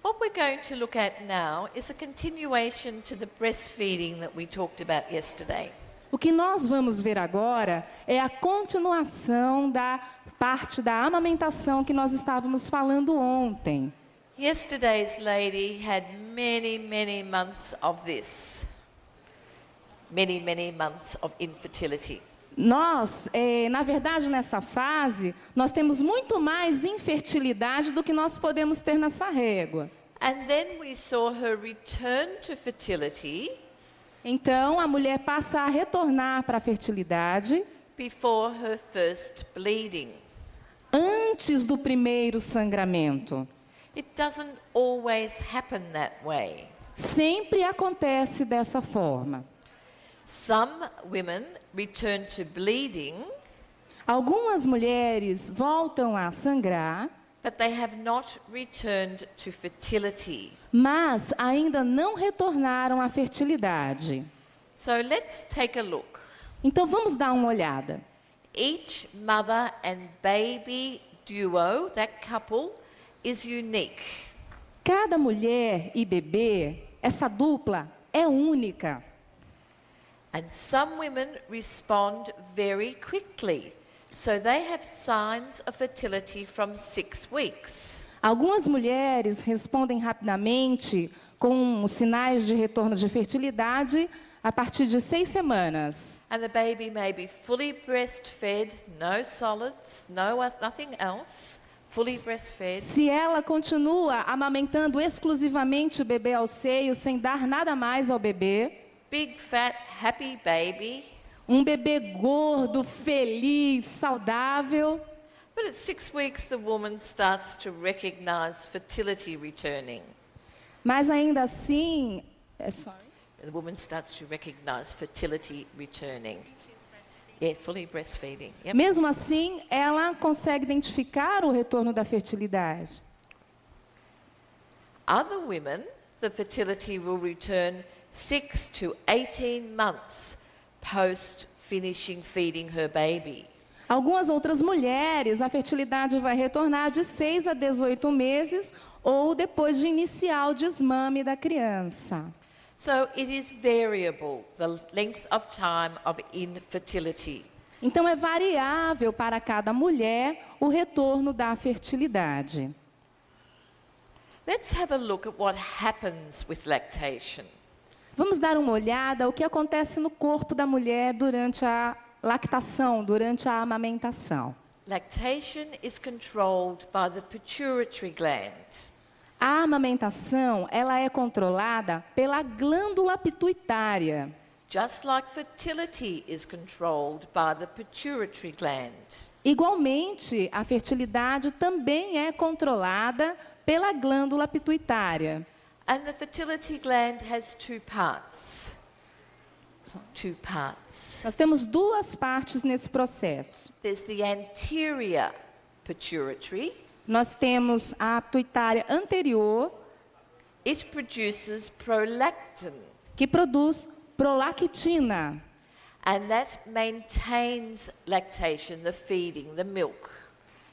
What we're going to look at now is a continuation to the breastfeeding that we talked about yesterday. O que nós vamos ver agora é a continuação da parte da amamentação que nós estávamos falando ontem. Yesterday's lady had many months of this. Many months of infertility. Nós, na verdade, nessa fase, nós temos muito mais infertilidade do que nós podemos ter nessa régua. And then we saw her return to fertility. Então, a mulher passa a retornar para a fertilidade Before her first bleeding. antes do primeiro sangramento. It doesn't always happen that way. Sempre acontece dessa forma. Some women return to bleeding, Algumas mulheres voltam a sangrar, but they have not returned to fertility. mas ainda não retornaram à fertilidade. So let's take a look. Então vamos dar uma olhada. Each mother and baby duo, that couple, is unique. Cada mulher e bebê, essa dupla é única. And some women respond very quickly. So they have signs of fertility from 6 weeks. Algumas mulheres respondem rapidamente com os sinais de retorno de fertilidade a partir de 6 semanas. And the baby may be fully breastfed, no solids, nothing else, fully breastfed. Se ela continua amamentando exclusivamente o bebê ao seio, sem dar nada mais ao bebê, Big, fat, happy baby. um bebê gordo, feliz, saudável. But at 6 weeks, the woman starts to recognize fertility returning. Mas ainda assim, The woman starts to recognize fertility returning. Yeah, fully breastfeeding. Yep. mesmo assim, ela consegue identificar o retorno da fertilidade. Other women, the fertility will return 6 to 18 months post finishing feeding her baby. Algumas outras mulheres, a fertilidade vai retornar de 6 a 18 meses ou depois de iniciar o desmame da criança. So it is variable, the length of time of infertility. Então é variável para cada mulher o retorno da fertilidade. Let's have a look at what happens with lactation. Vamos dar uma olhada ao que acontece no corpo da mulher durante a lactação, durante a amamentação. Lactation is controlled by the pituitary gland. A amamentação, ela é controlada pela glândula pituitária. Just like fertility is controlled by the pituitary gland. Igualmente, a fertilidade também é controlada pela glândula pituitária. And the fertility gland has two parts. Nós temos duas partes nesse processo. There's the anterior pituitary. Nós temos a pituitária anterior, It produces prolactin, que produz prolactina. and that maintains lactation, the feeding, the milk.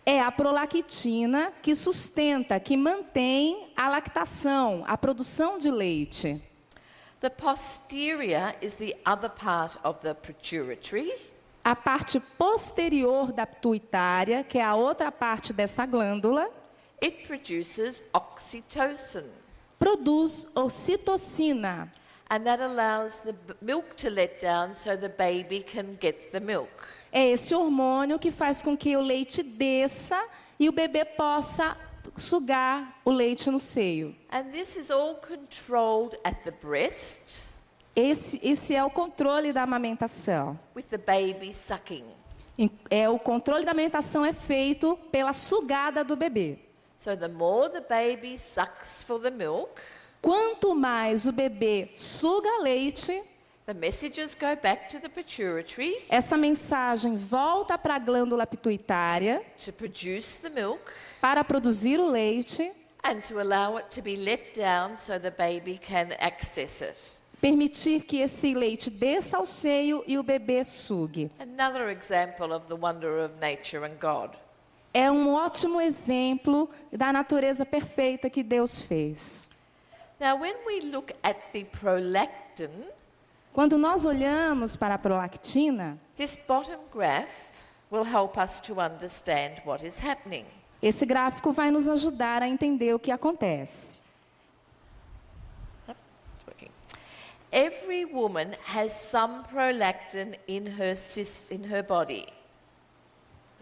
É a prolactina que sustenta, que mantém a lactação, a produção de leite. The posterior is the other part of the pituitary. A parte posterior da pituitária, que é a outra parte dessa glândula, It produces oxytocin, produz ocitocina. and that allows the milk to let down so the baby can get the milk. É esse hormônio que faz com que o leite desça e o bebê possa sugar o leite no seio. And this is all controlled at the breast Esse é o controle da amamentação. with the baby sucking. O controle da amamentação é feito pela sugada do bebê. So the more the baby sucks for the milk, Quanto mais o bebê suga leite, the messages go back to the pituitary essa mensagem volta para a glândula pituitária to produce the milk para produzir o leite, and to allow it to be let down so the baby can access it. permitir que esse leite desça ao seio e o bebê sugue. Another example of the wonder of nature and God. é um ótimo exemplo da natureza perfeita que Deus fez. Now, when we look at the prolactin, Quando nós olhamos para a prolactina, this bottom graph will help us to understand what is happening. esse gráfico vai nos ajudar a entender o que acontece. It's working. Every woman has some prolactin in her body.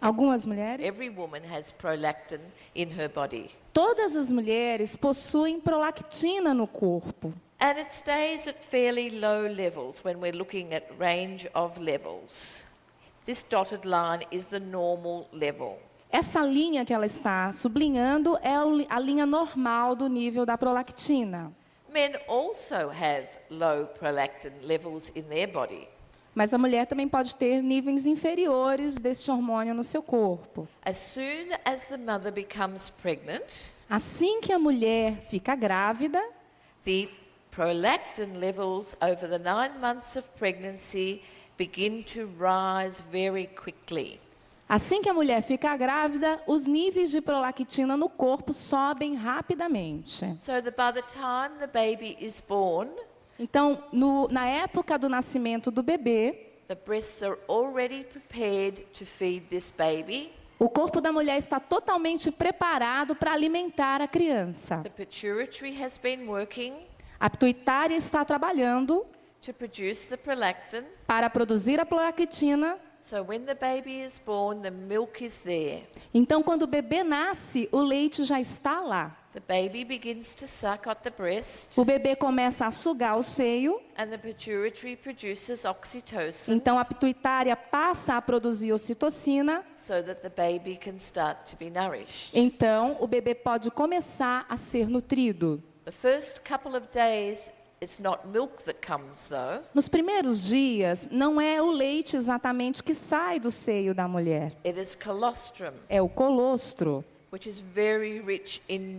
Algumas mulheres, Every woman has prolactin in her body. todas as mulheres possuem prolactina no corpo. And it stays at fairly low levels when we're looking at range of levels. This dotted line is the normal level. Essa linha que ela está sublinhando é a linha normal do nível da prolactina. Men also have low prolactin levels in their body. Mas a mulher também pode ter níveis inferiores deste hormônio no seu corpo. As soon as the mother becomes pregnant, Assim que a mulher fica grávida, the prolactin levels over the 9 months of pregnancy begin to rise very quickly. assim que a mulher fica grávida, os níveis de prolactina no corpo sobem rapidamente. So that by the time the baby is born, Então, na época do nascimento do bebê, the breasts are already prepared to feed this baby. o corpo da mulher está totalmente preparado para alimentar a criança. The pituitary has been working A pituitária está trabalhando to produce the prolactin. para produzir a prolactina. So when the baby is born, the milk is there. Então, quando o bebê nasce, o leite já está lá. The baby begins to suck at the breast, O bebê começa a sugar o seio. and the pituitary produces oxytocin Então, a pituitária passa a produzir ocitocina. so that the baby can start to be nourished. Então, o bebê pode começar a ser nutrido. The first couple of days, it's not milk that comes, though. Nos primeiros dias, não é o leite exatamente que sai do seio da mulher. It is colostrum, É o colostro, which is very rich in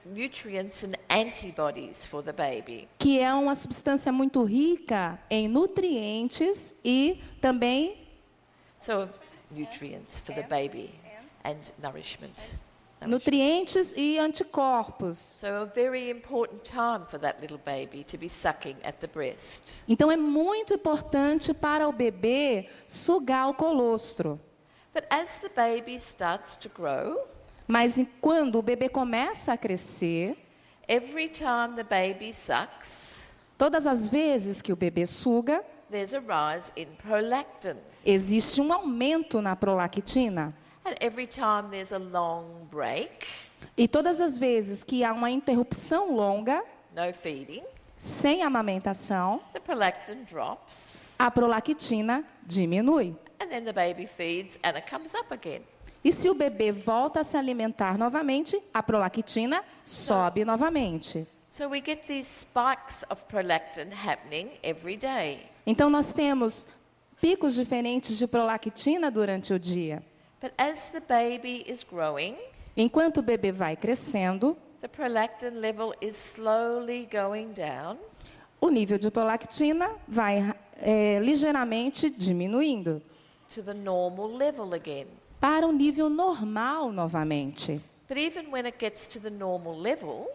nutrients and antibodies for the baby. que é uma substância muito rica em nutrientes e também So, nutrients for the baby and nourishment. nutrientes e anticorpos. So, a very important time for that little baby to be sucking at the breast. Então, é muito importante para o bebê sugar o colostro. But as the baby starts to grow, Mas quando o bebê começa a crescer, every time the baby sucks, todas as vezes que o bebê suga, there's a rise in prolactin. existe um aumento na prolactina. And every time there's a long break, E todas as vezes que há uma interrupção longa, no feeding, sem amamentação, the prolactin drops, a prolactina diminui. and then the baby feeds and it comes up again. E se o bebê volta a se alimentar novamente, a prolactina sobe novamente. So we get these spikes of prolactin happening every day. Então nós temos picos diferentes de prolactina durante o dia. But as the baby is growing, Enquanto o bebê vai crescendo, the prolactin level is slowly going down, o nível de prolactina vai ligeiramente diminuindo to the normal level again. para o nível normal novamente. But even when it gets to the normal level,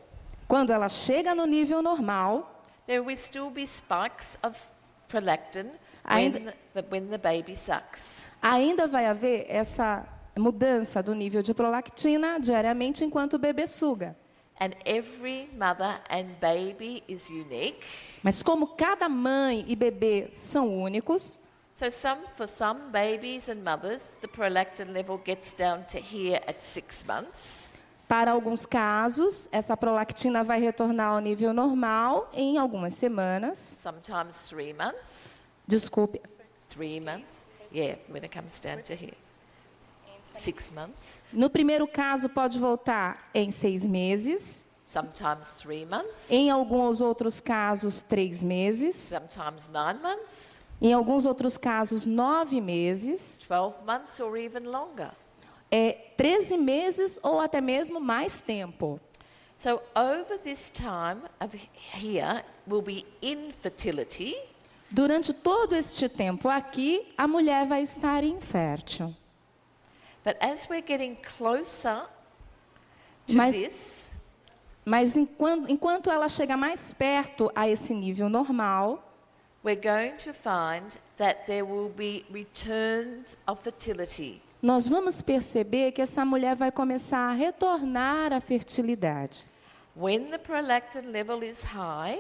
Quando ela chega no nível normal, there will still be spikes of prolactin Ainda- when the baby sucks. ainda vai haver essa mudança do nível de prolactina diariamente enquanto o bebê suga. And every mother and baby is unique. Mas como cada mãe e bebê são únicos, So for some babies and mothers, the prolactin level gets down to here at 6 months. para alguns casos, essa prolactina vai retornar ao nível normal em algumas semanas. Sometimes 3 months. Desculpe, 3 months. Yeah, when it comes down to here. 6 months. no primeiro caso pode voltar em 6 meses, Sometimes 3 months. em alguns outros casos 3 meses, Sometimes 9 months. em alguns outros casos 9 meses, 12 months or even longer. 13 meses ou até mesmo mais tempo. So over this time of here will be infertility, Durante todo este tempo aqui, a mulher vai estar infértil. But as we're getting closer to Mas- this, Mas enquanto ela chega mais perto a esse nível normal, we're going to find that there will be returns of fertility. nós vamos perceber que essa mulher vai começar a retornar à fertilidade. When the prolactin level is high,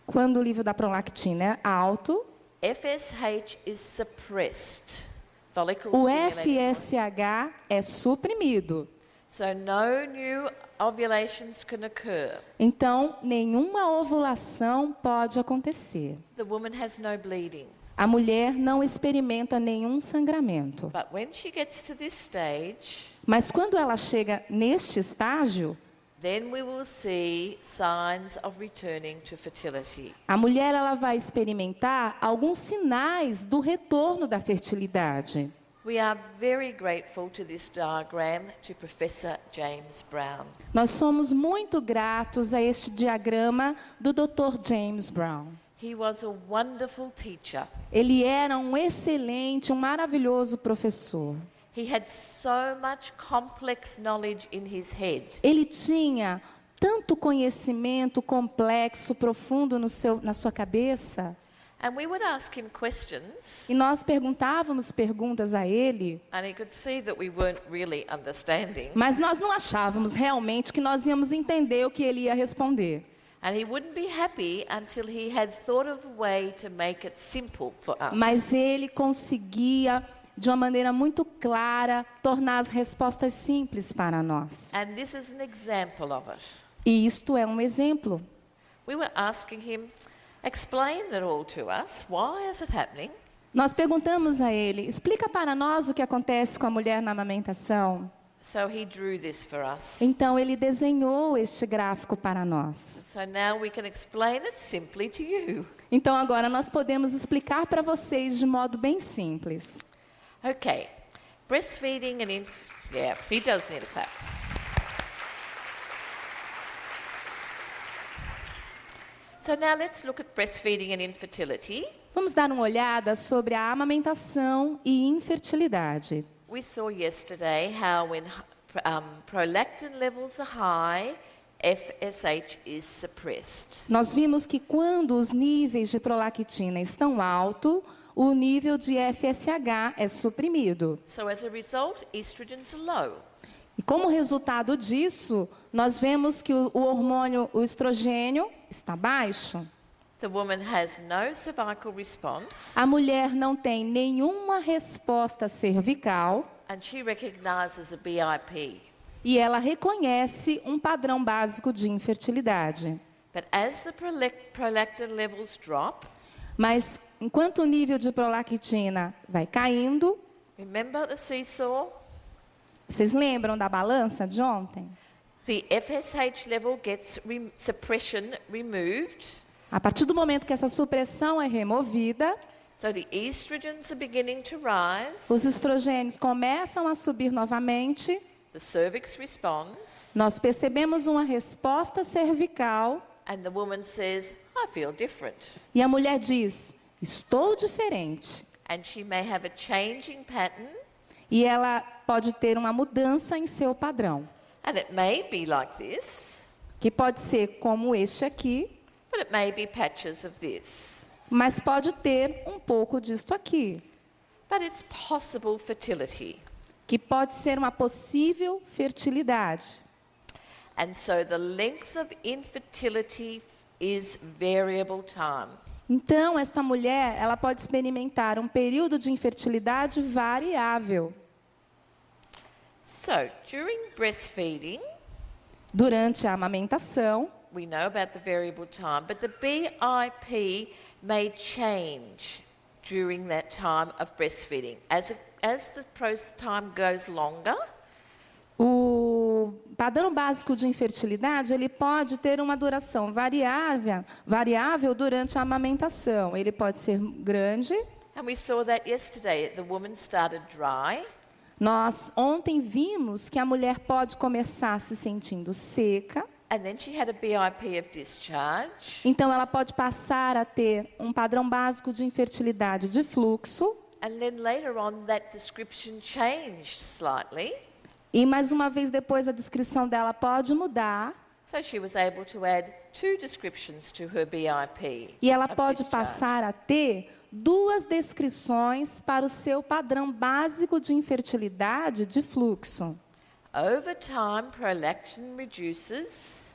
Quando o nível da prolactina é alto, FSH is suppressed. Follicle o stimulating hormone. FSH é suprimido. So no new ovulations can occur. Então, nenhuma ovulação pode acontecer. The woman has no bleeding. A mulher não experimenta nenhum sangramento. But when she gets to this stage, Mas quando ela chega neste estágio, then we will see signs of returning to fertility. a mulher ela vai experimentar alguns sinais do retorno da fertilidade. We are very grateful to this diagram to Professor James Brown. Nós somos muito gratos a este diagrama do Dr. James Brown. He was a wonderful teacher. Ele era um excelente, um maravilhoso professor. He had so much complex knowledge in his head. Ele tinha tanto conhecimento complexo, profundo na sua cabeça. And we would ask him questions, E nós perguntávamos perguntas a ele, and he could see that we weren't really understanding. mas nós não achávamos realmente que nós íamos entender o que ele ia responder. And he wouldn't be happy until he had thought of a way to make it simple for us. Mas ele conseguia, de uma maneira muito clara, tornar as respostas simples para nós. And this is an example of it. E isto é um exemplo. We were asking him, explain it all to us. Why is it happening? Nós perguntamos a ele, explica para nós o que acontece com a mulher na amamentação. So he drew this for us. Então ele desenhou este gráfico para nós. So now we can explain it simply to you. Então agora nós podemos explicar para vocês de modo bem simples. Okay, breastfeeding and yeah, he does need a clap. So now let's look at breastfeeding and infertility. Vamos dar uma olhada sobre a amamentação e infertilidade. We saw yesterday how when prolactin levels are high, FSH is suppressed. Nós vimos que quando os níveis de prolactina estão altos, o nível de FSH é suprimido. So as a result, estrogens are low. E como resultado disso, nós vemos que o hormônio, o estrogênio, está baixo. The woman has no cervical response, A mulher não tem nenhuma resposta cervical and she recognizes a BIP. e ela reconhece um padrão básico de infertilidade. But as the prolactin levels drop, Mas enquanto o nível de prolactina vai caindo, remember the seesaw? vocês lembram da balança de ontem? The FSH level gets suppression removed, A partir do momento que essa supressão é removida, so the estrogens are beginning to rise, os estrogênios começam a subir novamente, the cervix responds, nós percebemos uma resposta cervical and the woman says, I feel different. e a mulher diz, estou diferente. And she may have a changing pattern, E ela pode ter uma mudança em seu padrão, and it may be like this, que pode ser como este aqui, but it may be patches of this. mas pode ter um pouco disto aqui, But it's possible fertility. que pode ser uma possível fertilidade. And so the length of infertility is variable time. Então, esta mulher, ela pode experimentar um período de infertilidade variável. So during breastfeeding, Durante a amamentação, we know about the variable time, but the BIP may change during that time of breastfeeding. As the time goes longer, o padrão básico de infertilidade, ele pode ter uma duração variável durante a amamentação. Ele pode ser grande. and we saw that yesterday, the woman started dry, Nós ontem vimos que a mulher pode começar se sentindo seca, and then she had a BIP of discharge, então ela pode passar a ter um padrão básico de infertilidade de fluxo, And then later on, that description changed slightly. E mais uma vez depois a descrição dela pode mudar. So she was able to add 2 descriptions to her BIP. E ela of pode discharge. passar a ter 2 descrições para o seu padrão básico de infertilidade de fluxo. Over time, prolactin reduces.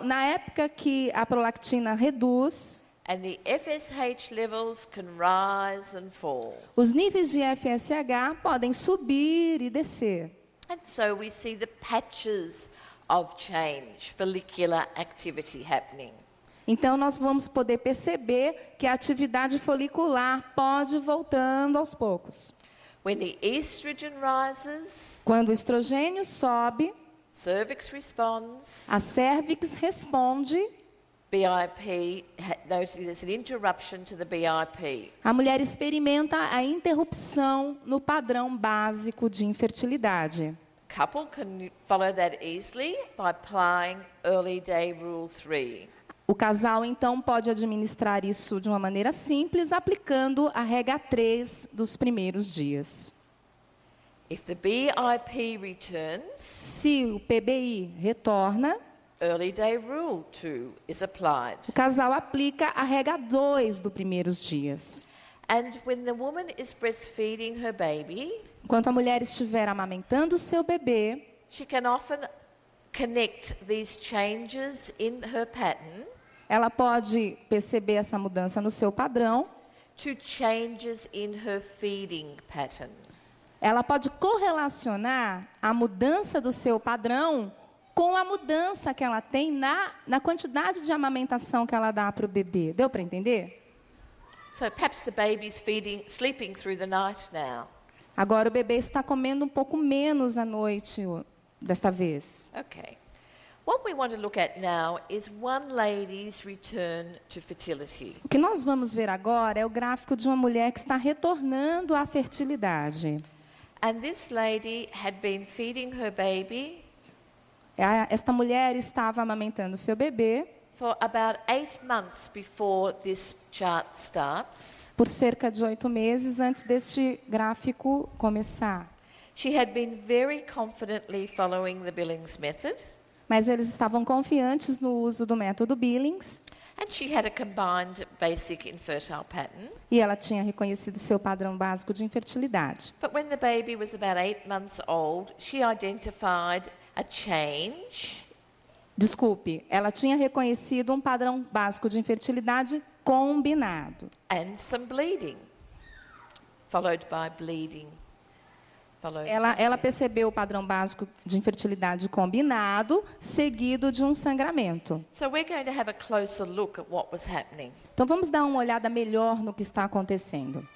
Na época que a prolactina reduz, And the FSH levels can rise and fall. os níveis de FSH podem subir e descer. And so we see the patches of change, follicular activity happening. Então, nós vamos poder perceber que a atividade folicular pode ir voltando aos poucos. When the estrogen rises, Quando o estrogênio sobe, cervix responds, a cérvix responde, BIP, notice there's an interruption to the BIP. a mulher experimenta a interrupção no padrão básico de infertilidade. Couple can follow that easily by applying early day rule 3. O casal, então, pode administrar isso de uma maneira simples, aplicando a regra 3 dos primeiros dias. If the BIP returns, Se o PBI retorna, early day rule 2 is applied. o casal aplica a regra 2 dos primeiros dias. And when the woman is breastfeeding her baby, Enquanto a mulher estiver amamentando o seu bebê, she can often connect these changes in her pattern ela pode perceber essa mudança no seu padrão, to changes in her feeding pattern. ela pode correlacionar a mudança do seu padrão com a mudança que ela tem na quantidade de amamentação que ela dá para o bebê. Deu para entender? So perhaps the baby's sleeping through the night now. Agora o bebê está comendo um pouco menos à noite desta vez. Okay. What we want to look at now is one lady's return to fertility. O que nós vamos ver agora é o gráfico de uma mulher que está retornando à fertilidade. And this lady had been feeding her baby Esta mulher estava amamentando seu bebê for about 8 months before this chart starts. por cerca de 8 meses antes deste gráfico começar. She had been very confidently following the Billings method, Mas eles estavam confiantes no uso do método Billings and she had a combined basic infertile pattern. e ela tinha reconhecido seu padrão básico de infertilidade. But when the baby was about 8 months old, she identified a change Desculpe, ela tinha reconhecido um padrão básico de infertilidade combinado. and some bleeding, followed by bleeding. Ela percebeu o padrão básico de infertilidade combinado, seguido de um sangramento. So we're going to have a closer look at what was happening. Então vamos dar uma olhada melhor no que está acontecendo.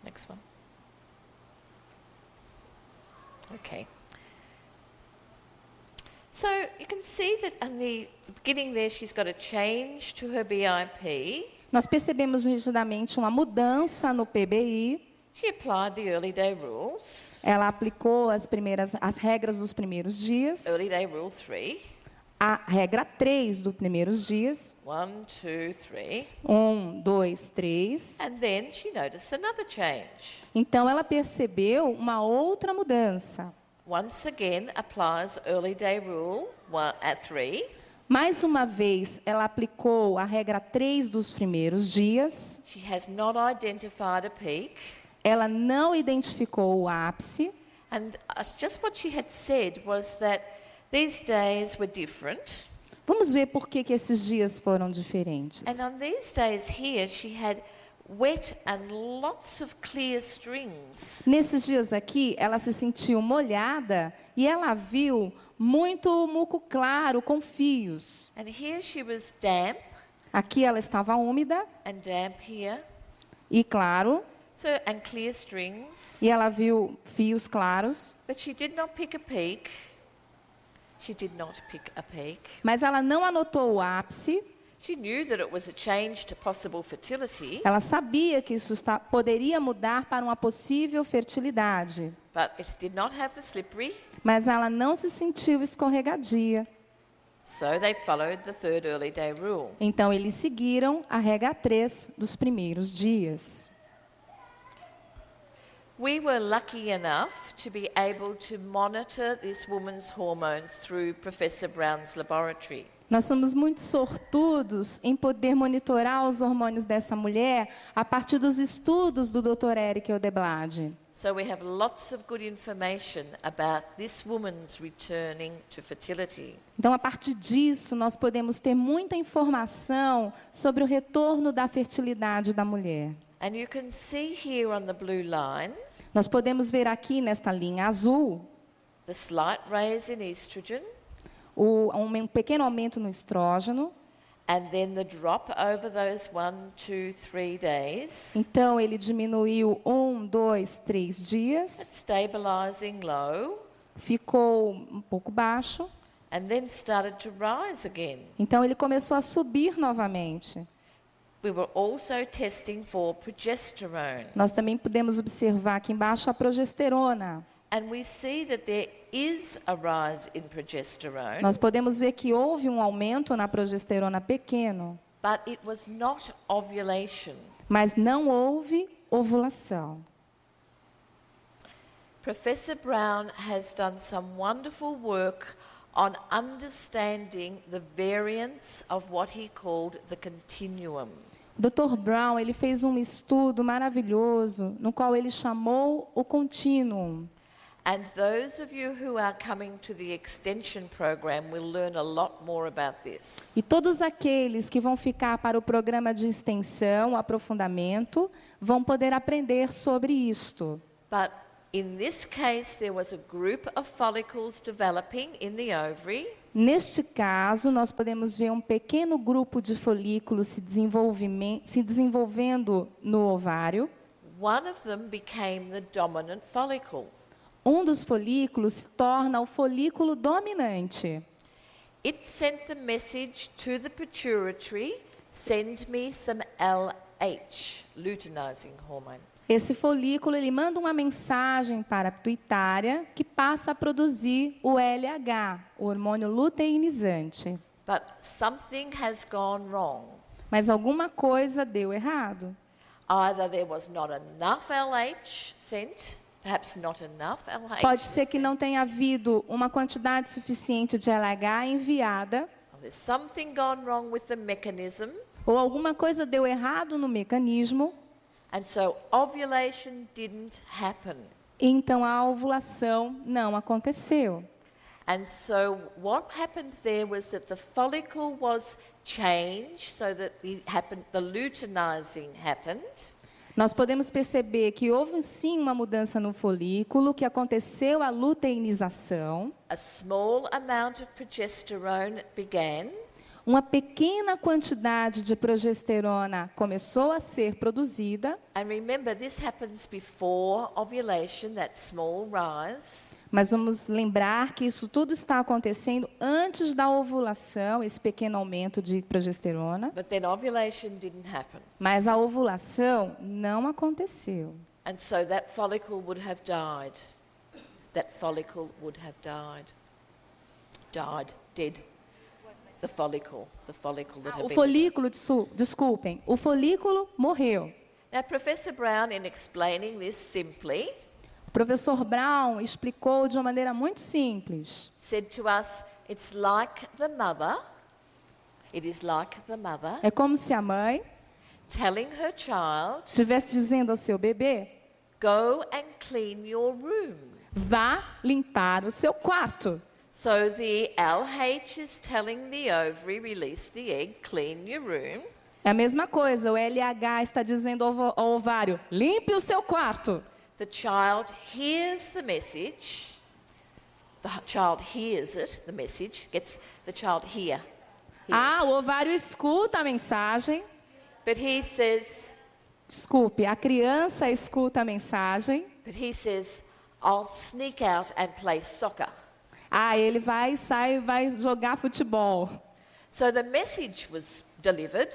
Next one. Okay. So you can see that in the beginning there she's got a change to her BIP. Nós percebemos nitidamente uma mudança no PBI. She applied the early day rules, Ela aplicou as regras dos primeiros dias, early day rule 3. a regra 3 dos primeiros dias. 1, 2, 3. 1, 2, 3. And then she noticed another change. Então ela percebeu uma outra mudança. Once again applies early day rule 3. Mais uma vez, ela aplicou a regra 3 dos primeiros dias. She has not identified a peak. Ela não identificou o ápice. And just what she had said was that these days were different. Vamos ver por que esses dias foram diferentes. And on these days here, she had wet and lots of clear strings. Nesses dias aqui, ela se sentiu molhada e ela viu muito muco claro com fios. And here she was damp Aqui ela estava úmida and damp here. e claro, So, and clear strings. e ela viu fios claros, But she did not pick a peak. She did not pick a peak. mas ela não anotou o ápice. She knew that it was a change to possible fertility, Ela sabia que isso poderia mudar para uma possível fertilidade, but it did not have the slippery. mas ela não se sentiu escorregadia. So they followed the third early day rule. Então, eles seguiram a regra 3 dos primeiros dias. We were lucky enough to be able to monitor this woman's hormones through Professor Brown's laboratory. Nós somos muito sortudos em poder monitorar os hormônios dessa mulher a partir dos estudos do Dr. Eric Odeblad. So we have lots of good information about this woman's returning to fertility. Então, a partir disso, nós podemos ter muita informação sobre o retorno da fertilidade da mulher. And you can see here on the blue line Nós podemos ver aqui nesta linha azul the slight raise in estrogen um pequeno aumento no estrógeno. and then the drop over those 1, 2, 3 days. Então, ele diminuiu 1, 2, 3 dias, It's stabilizing low ficou um pouco baixo. and then started to rise again. Então, ele começou a subir novamente. We were also testing for progesterone. Nós também podemos observar aqui embaixo a progesterona. And we see that there is a rise in progesterone, Nós podemos ver que houve um aumento na progesterona pequeno, but it was not ovulation. mas não houve ovulação. Professor Brown has done some wonderful work on understanding the variance of what he called the continuum. O Dr. Brown, ele fez um estudo maravilhoso no qual ele chamou o contínuo. And those of you who are coming to the extension program will learn a lot more about this. E todos aqueles que vão ficar para o programa de extensão, aprofundamento, vão poder aprender sobre isto. But in this case, there was a group of follicles developing in the ovary, Neste caso, nós podemos ver um pequeno grupo de folículos se desenvolvendo no ovário. one of them became the dominant follicle. Um dos folículos se torna o folículo dominante. It sent the message to the pituitary, send me some LH, luteinizing hormone. Esse folículo ele manda uma mensagem para a pituitária que passa a produzir o LH, o hormônio luteinizante. But something has gone wrong. Mas alguma coisa deu errado. Either there was not enough LH sent, perhaps not enough LH. Pode ser que sent, não tenha havido uma quantidade suficiente de LH enviada, or there's something gone wrong with the mechanism, ou alguma coisa deu errado no mecanismo, and so ovulation didn't happen. e então a ovulação não aconteceu. And so what happened there was that the follicle was changed so that the luteinizing happened. Nós podemos perceber que houve sim uma mudança no folículo, que aconteceu a luteinização. A small amount of progesterone began, Uma pequena quantidade de progesterona começou a ser produzida, and remember this happens before ovulation, that small rise. mas vamos lembrar que isso tudo está acontecendo antes da ovulação, esse pequeno aumento de progesterona, But then ovulation didn't happen. mas a ovulação não aconteceu. And so that follicle would have died. That follicle would have died. Dead. The follicle that had O been. folículo, desculpem, o folículo morreu. Now, Professor Brown, in explaining this simply, O professor Brown explicou de uma maneira muito simples. said to us, it's like the mother, it is like the mother É como se a mãe telling her child, estivesse dizendo ao seu bebê: go and clean your room. vá limpar o seu quarto. So the LH is telling the ovary, release the egg, clean your room. É a mesma coisa, o LH está dizendo ao ovário: limpe o seu quarto. The child hears the message. The child hears it, the message, gets the child here. Ah, o ovário escuta a mensagem. But he says, Desculpe, a criança escuta a mensagem. I'll sneak out and play soccer. Ah, ele sai e vai jogar futebol. So the message was delivered,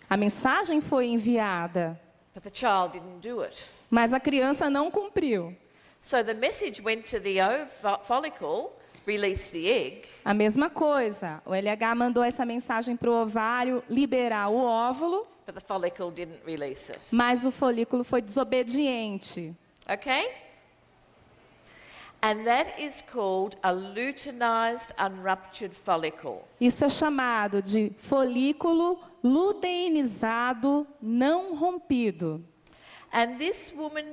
A mensagem foi enviada, but the child didn't do it. mas a criança não cumpriu. So the message went to the follicle, release the egg, A mesma coisa. O LH mandou essa mensagem para o ovário liberar o óvulo, but the follicle didn't release it. mas o folículo foi desobediente. Okay? And that is called a luteinized unruptured follicle. Isso é chamado de folículo luteinizado não rompido. And this woman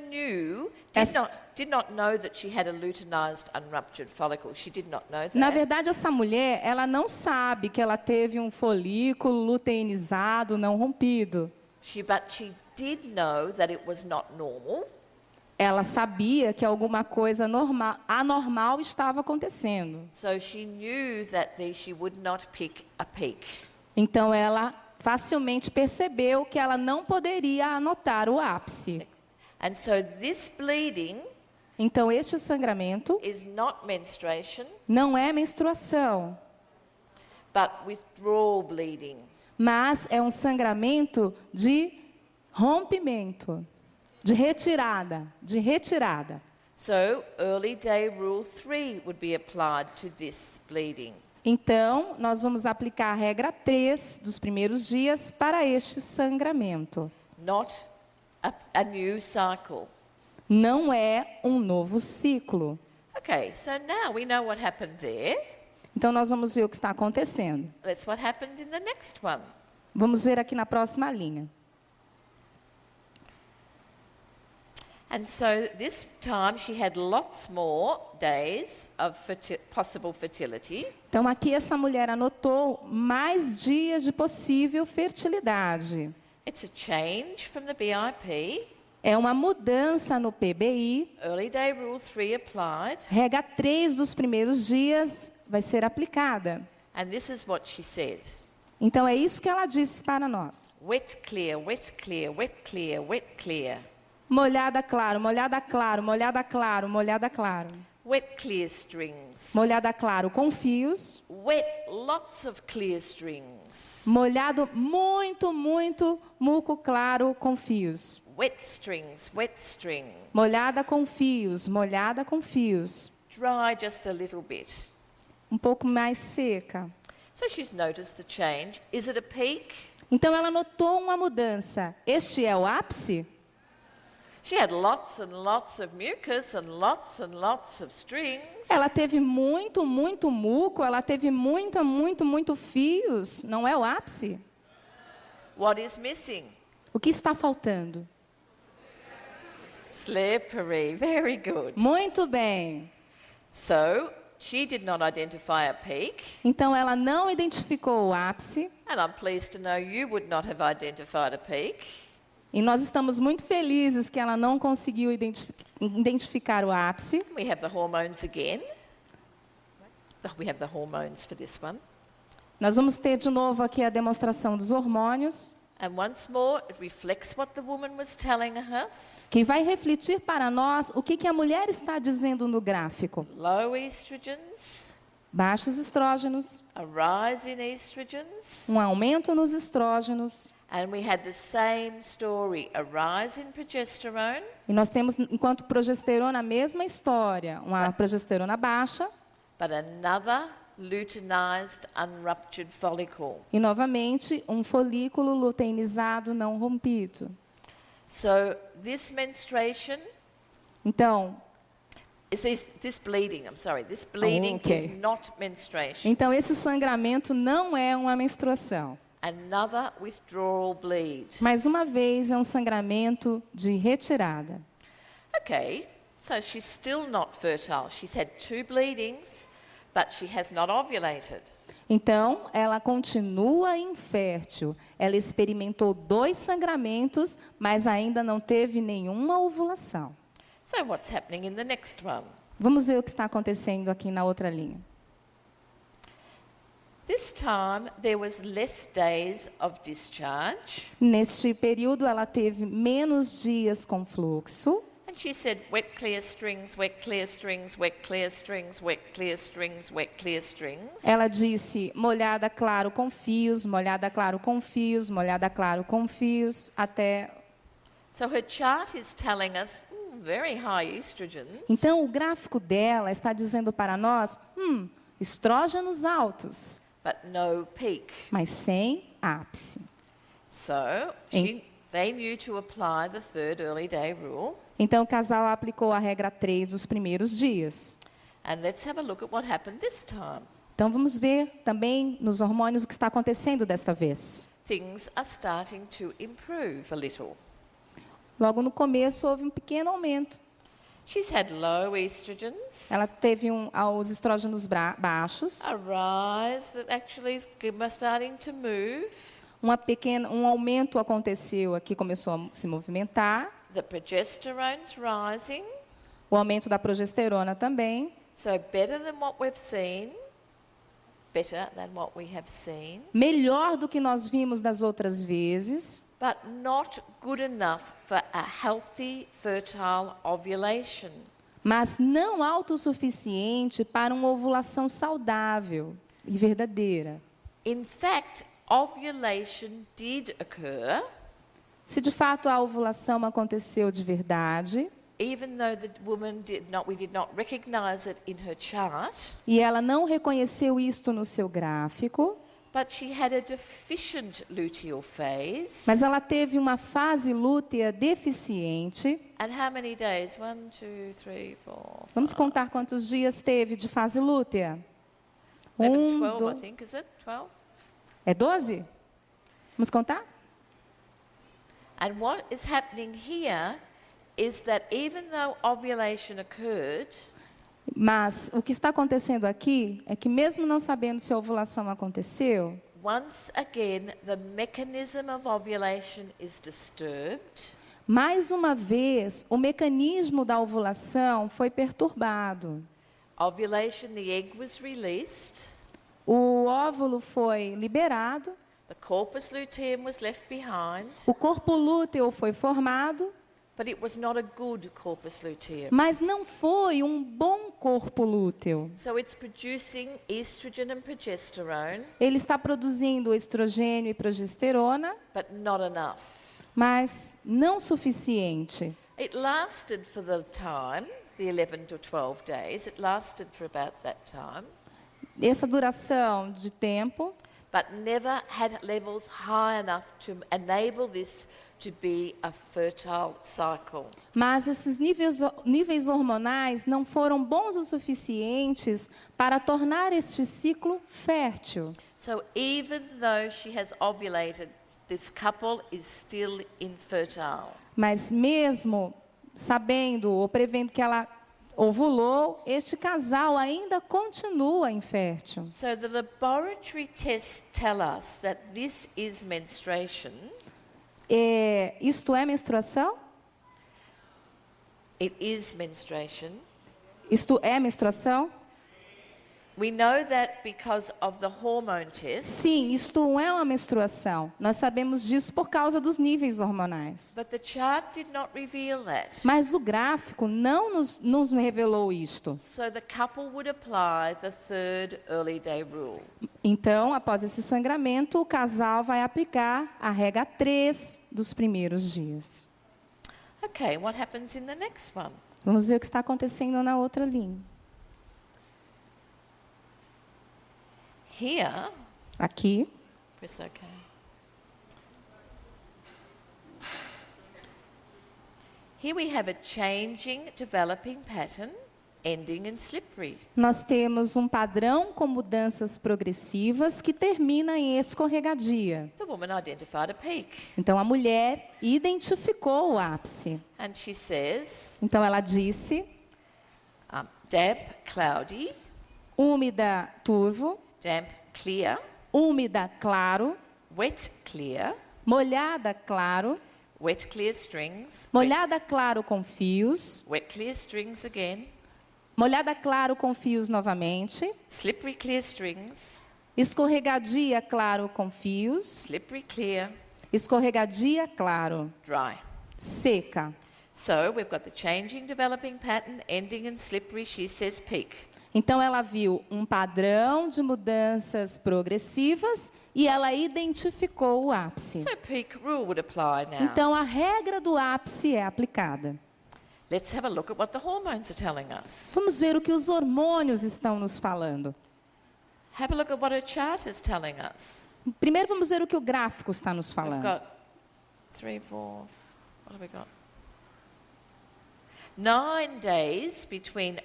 As- did not know that she had a luteinized unruptured follicle. She did not know that. Na verdade, essa mulher, ela não sabe que ela teve um folículo luteinizado não rompido. But she did know that it was not normal. Ela sabia que alguma coisa anormal estava acontecendo. So she knew that she would not pick a peak. Então, ela facilmente percebeu que ela não poderia anotar o ápice. And so this bleeding Então, este sangramento is not menstruation, não é menstruação, but withdrawal bleeding. mas é um sangramento de rompimento, de retirada, de retirada. So early day rule 3 would be applied to this bleeding. Então, nós vamos aplicar a regra 3 dos primeiros dias para este sangramento. Not a new cycle. Não é um novo ciclo. Okay, so now we know what happened there. Então, nós vamos ver o que está acontecendo. That's what happened in the next one. Vamos ver aqui na próxima linha. And so this time she had lots more days of possible fertility. Então, aqui essa mulher anotou mais dias de possível fertilidade. It's a change from the BIP. É uma mudança no PBI. Early day rule 3 applied. Regra 3 dos primeiros dias vai ser aplicada. And this is what she said. Então, é isso que ela disse para nós. Wet, clear, wet, clear, wet, clear, wet, clear. Molhada claro, molhada claro, molhada claro, molhada claro. Wet, clear strings. Molhada claro com fios. Wet, lots of clear strings. Molhado muito, muito muco claro com fios. Wet strings, wet strings. Molhada com fios, molhada com fios. Dry just a little bit. Um pouco mais seca. So she's noticed the change. Is it a peak? Então ela notou uma mudança. Este é o ápice? She had lots and lots of mucus and lots of strings. Ela teve muito, muito muco, ela teve muito fios. Não é o ápice? What is missing? O que está faltando? Slippery. Very good. Muito bem. So she did not identify a peak. Então ela não identificou o ápice. And I'm pleased to know you would not have identified a peak. E nós estamos muito felizes que ela não conseguiu identificar o ápice. We have the hormones again. We have the hormones for this one. Nós vamos ter de novo aqui a demonstração dos hormônios, And once more, it reflects what the woman was telling us. que vai refletir para nós o que a mulher está dizendo no gráfico. Low estrogens, Baixos estrógenos, a rise in estrogens. um aumento nos estrógenos. And we had the same story, a rise in progesterone. E nós temos, enquanto progesterona, a mesma história. Uma progesterona baixa But another luteinized, unruptured follicle. e, novamente, um folículo luteinizado não rompido. So this menstruation, Então, this bleeding, I'm sorry, this bleeding Okay. is not menstruation. então, esse sangramento não é uma menstruação. Another withdrawal bleed. Mais uma vez, é um sangramento de retirada. Okay, so she's still not fertile. She's had 2 bleedings, but she has not ovulated. Então, ela continua infértil. Ela experimentou 2 sangramentos, mas ainda não teve nenhuma ovulação. So what's happening in the next one? Vamos ver o que está acontecendo aqui na outra linha. This time there was less days of discharge, Neste período, ela teve menos dias com fluxo. and she said wet clear strings, wet clear strings, wet clear strings, wet clear strings, wet clear strings. Ela disse molhada claro com fios, molhada claro com fios, molhada claro com fios, até... So her chart is telling us very high estrogens, Então, o gráfico dela está dizendo para nós, estrógenos altos, but no peak. mas sem ápice. So they knew to apply the third early day rule. Então, o casal aplicou a regra 3 dos primeiros dias. And let's have a look at what happened this time. Então, vamos ver também nos hormônios o que está acontecendo desta vez. Things are starting to improve a little. Logo no começo, houve um pequeno aumento. She's had low estrogens, Ela teve os estrógenos baixos, a rise that actually is starting to move, um aumento aconteceu aqui, começou a se movimentar, the progesterone's rising, o aumento da progesterona também. so better than what we have seen, Melhor do que nós vimos das outras vezes, but not good enough for a healthy, fertile ovulation. mas não autossuficiente para uma ovulação saudável e verdadeira. In fact, ovulation did occur, Se de fato a ovulação aconteceu de verdade, even though we did not recognize it in her chart, e ela não reconheceu isto no seu gráfico, but she had a deficient luteal phase. mas ela teve uma fase lútea deficiente. And how many days? 1, 2, 3, 4, Vamos contar quantos dias teve de fase lútea. 11, 12, I dois, think, is it? 12? é 12? Vamos contar? And what is happening here is that even though ovulation occurred, Mas o que está acontecendo aqui é que mesmo não sabendo se a ovulação aconteceu, once again the mechanism of ovulation is disturbed. mais uma vez o mecanismo da ovulação foi perturbado. Ovulation, the egg was released, O óvulo foi liberado, the corpus luteum was left behind, o corpo lúteo foi formado, but it was not a good corpus luteum. mas não foi um bom corpo lúteo. So it's producing estrogen and progesterone, Ele está produzindo estrogênio e progesterona, but not enough. mas não suficiente. It lasted for the time, the 11 to 12 days, it lasted for about that time, Essa duração de tempo, but never had levels high enough to enable this to be a fertile cycle. mas esses níveis hormonais não foram bons o suficientes para tornar este ciclo fértil. So even though she has ovulated, this couple is still infertile. Mas mesmo sabendo ou prevendo que ela ovulou, este casal ainda continua infértil. So the laboratory tests tell us that this is menstruation. Isto é menstruação? It is menstruation. Isto é menstruação? We know that because of the hormone test, Sim, isto é uma menstruação. Nós sabemos disso por causa dos níveis hormonais. but the chart did not reveal that. Mas o gráfico não nos revelou isto. So the couple would apply the third early day rule. Então, após esse sangramento, o casal vai aplicar a regra 3 dos primeiros dias. Okay, what happens in the next one? Vamos ver o que está acontecendo na outra linha. Here, Aqui, press OK. Here we have a changing, developing pattern, ending in slippery. nós temos um padrão com mudanças progressivas que termina em escorregadia. The woman identified a peak, Então, a mulher identificou o ápice. and she says, Então, ela disse, damp, cloudy, úmida, turvo, damp, clear, úmida, claro, wet, clear, molhada, claro, wet, clear strings, molhada, claro com fios, wet, clear strings again, molhada, claro com fios novamente, slippery, clear strings, escorregadia, claro com fios, slippery, clear, escorregadia, claro, dry. seca. So we've got the changing, developing pattern, ending in slippery, she says peak. Então, ela viu um padrão de mudanças progressivas e ela identificou o ápice. So peak rule would apply now. Então, a regra do ápice é aplicada. let's have a look at what the hormones are telling us. Vamos ver o que os hormônios estão nos falando. Have a look at what her chart is telling us. Primeiro vamos ver o que o gráfico está nos We've falando. got 3, 4, what have we got? 9 days between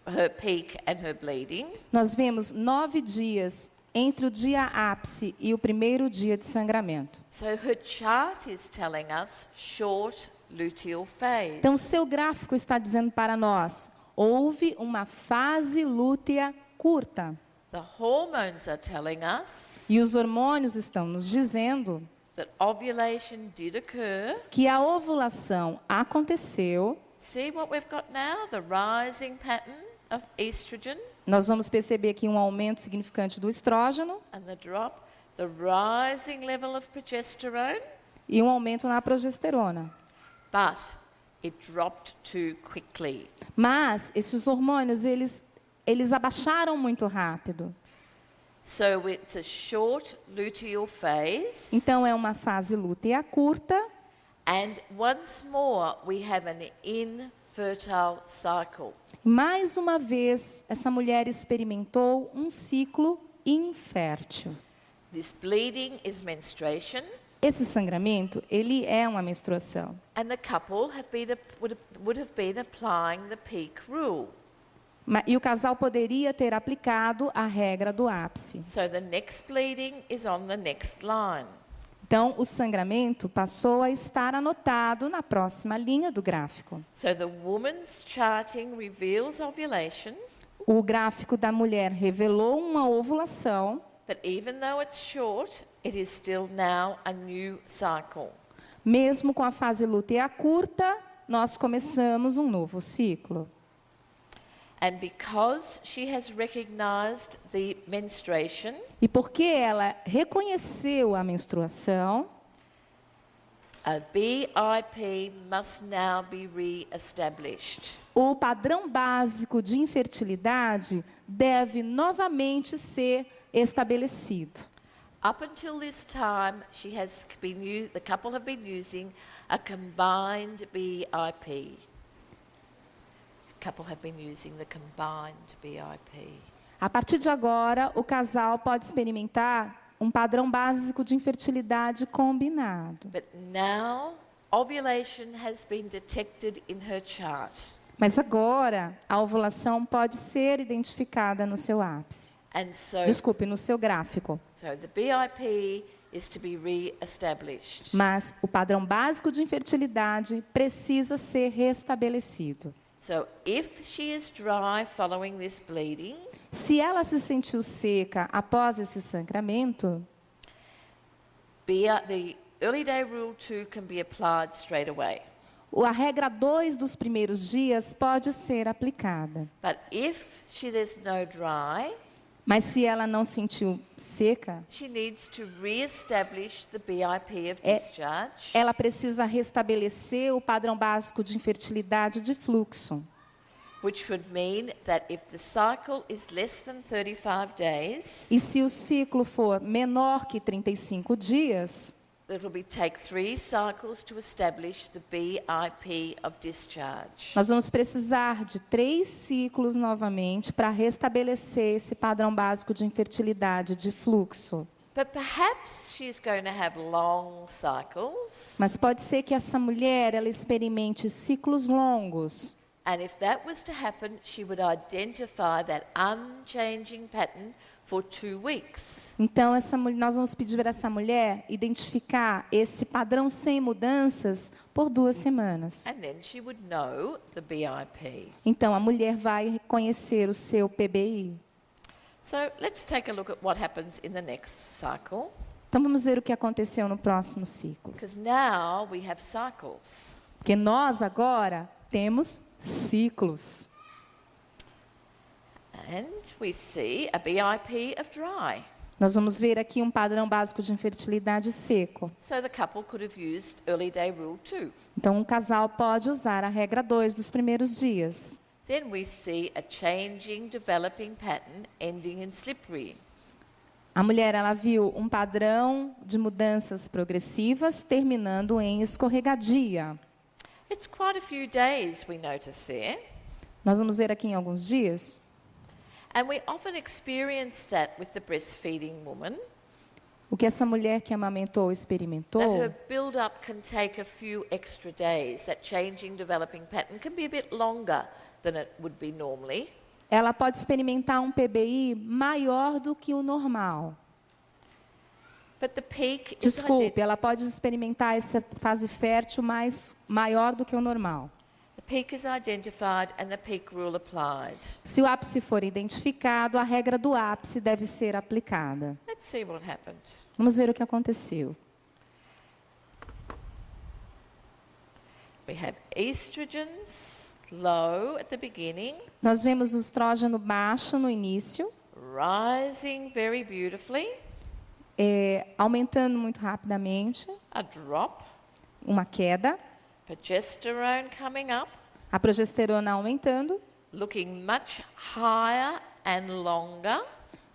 her peak and her bleeding. Nós vemos 9 dias entre o dia ápice e o primeiro dia de sangramento. So her chart is telling us short luteal phase. Então, seu gráfico está dizendo para nós, houve uma fase lútea curta. The hormones are telling us E os hormônios estão nos dizendo that ovulation did occur. que a ovulação aconteceu. See what we've got now? The rising pattern of estrogen Nós vamos perceber aqui um aumento significante do estrógeno and the drop. The rising level of progesterone, e um aumento na progesterona. but it dropped too quickly. Mas esses hormônios, eles abaixaram muito rápido. So it's a short luteal phase. Então, é uma fase lútea curta. And once more, we have an infertile cycle. Mais uma vez, essa mulher experimentou um ciclo infértil. This bleeding is menstruation, Esse sangramento, ele é uma menstruação. and the couple would have been applying the peak rule. E o casal poderia ter aplicado a regra do ápice. So the next bleeding is on the next line. Então, o sangramento passou a estar anotado na próxima linha do gráfico. So the woman's charting reveals ovulation, O gráfico da mulher revelou uma ovulação, but even though it's short, it is still now a new cycle. mesmo com a fase lútea curta, nós começamos um novo ciclo. And because she has recognized the menstruation, E porque ela reconheceu a menstruação, a BIP must now be re-established. o padrão básico de infertilidade deve novamente ser estabelecido. Up until this time, the couple have been using a combined BIP. Couple have been using the combined BIP. A partir de agora, o casal pode experimentar um padrão básico de infertilidade combinado. But now, ovulation has been detected in her chart. Mas agora, a ovulação pode ser identificada no seu ápice. And so, Desculpe, no seu gráfico. so the BIP is to be re-established. Mas o padrão básico de infertilidade precisa ser restabelecido. So if she is dry following this bleeding, Se ela se sentiu seca após esse sangramento, the early day rule 2 can be applied straight away. a regra 2 dos primeiros dias pode ser aplicada. But if there's no dry, Mas se ela não sentiu seca, she needs to re-establish the BIP of É- discharge, ela precisa restabelecer o padrão básico de infertilidade de fluxo. which would mean that if the cycle is less than 35 days, E se o ciclo for menor que 35 dias, it will take 3 cycles to establish the BIP of discharge. nós vamos precisar de 3 ciclos novamente para restabelecer esse padrão básico de infertilidade de fluxo. But perhaps she's going to have long cycles, Mas pode ser que essa mulher ela experimente ciclos longos. and if that was to happen, she would identify that unchanging pattern for 2 weeks. Então, nós vamos pedir para essa mulher identificar esse padrão sem mudanças por 2 semanas. And then she would know the BIP. Então, a mulher vai reconhecer o seu PBI. So let's take a look at what happens in the next cycle, Então, vamos ver o que aconteceu no próximo ciclo. because now we have cycles. Porque nós agora temos ciclos. And we see a BIP of dry. Nós vamos ver aqui um padrão básico de infertilidade seco. So the couple could have used early day rule 2. Então, um casal pode usar a regra 2 dos primeiros dias. Then we see a changing, developing pattern ending in slippery. A mulher ela viu um padrão de mudanças progressivas terminando em escorregadia. It's quite a few days we notice there. Nós vamos ver aqui em alguns dias. And we often experience that with the breastfeeding woman, O que essa mulher que amamentou that experimentou, her build-up can take a few extra days. That changing developing pattern can be a bit longer than it would be normally. ela pode experimentar um PBI maior do que o normal. But the peak is Desculpe, ela pode experimentar essa fase fértil maior do que o normal. identified and the peak rule applied. Se o ápice for identificado, a regra do ápice deve ser aplicada. Let's see what happened. Vamos ver o que aconteceu. We have estrogens low at the beginning, Nós vemos o estrógeno baixo no início, rising very beautifully, aumentando muito rapidamente, a drop, uma queda, progesterone coming up, a progesterona aumentando. looking much higher and longer,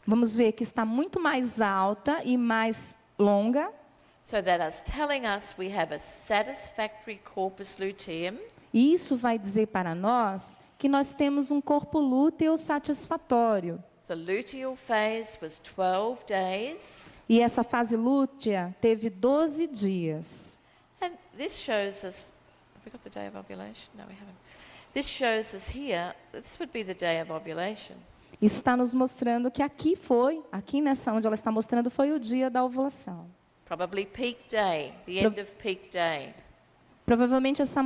Vamos ver que está muito mais alta e mais longa. so that is telling us we have a satisfactory corpus luteum, E isso vai dizer para nós que nós temos um corpo lúteo satisfatório. the luteal phase was 12 days, E essa fase lútea teve 12 dias. and this shows us, have we got the day of ovulation? No, we haven't. This shows us here, this would be the day of ovulation. Isso está nos mostrando que aqui nessa onde ela está mostrando, foi o dia da ovulação. Probably peak day, the end of peak day. Provavelmente essa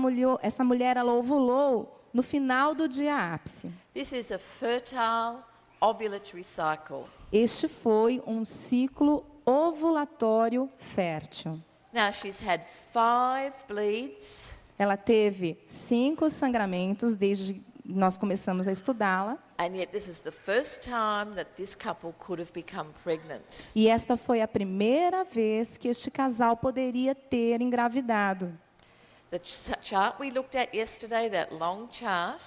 mulher ela ovulou no final do dia ápice. This is a fertile ovulatory cycle. Este foi um ciclo ovulatório fértil. Now she's had 5 bleeds, Ela teve 5 sangramentos desde que nós começamos a estudá-la. and yet this is the first time that this couple could have become pregnant. E esta foi a primeira vez que este casal poderia ter engravidado. The chart we looked at yesterday, that long chart,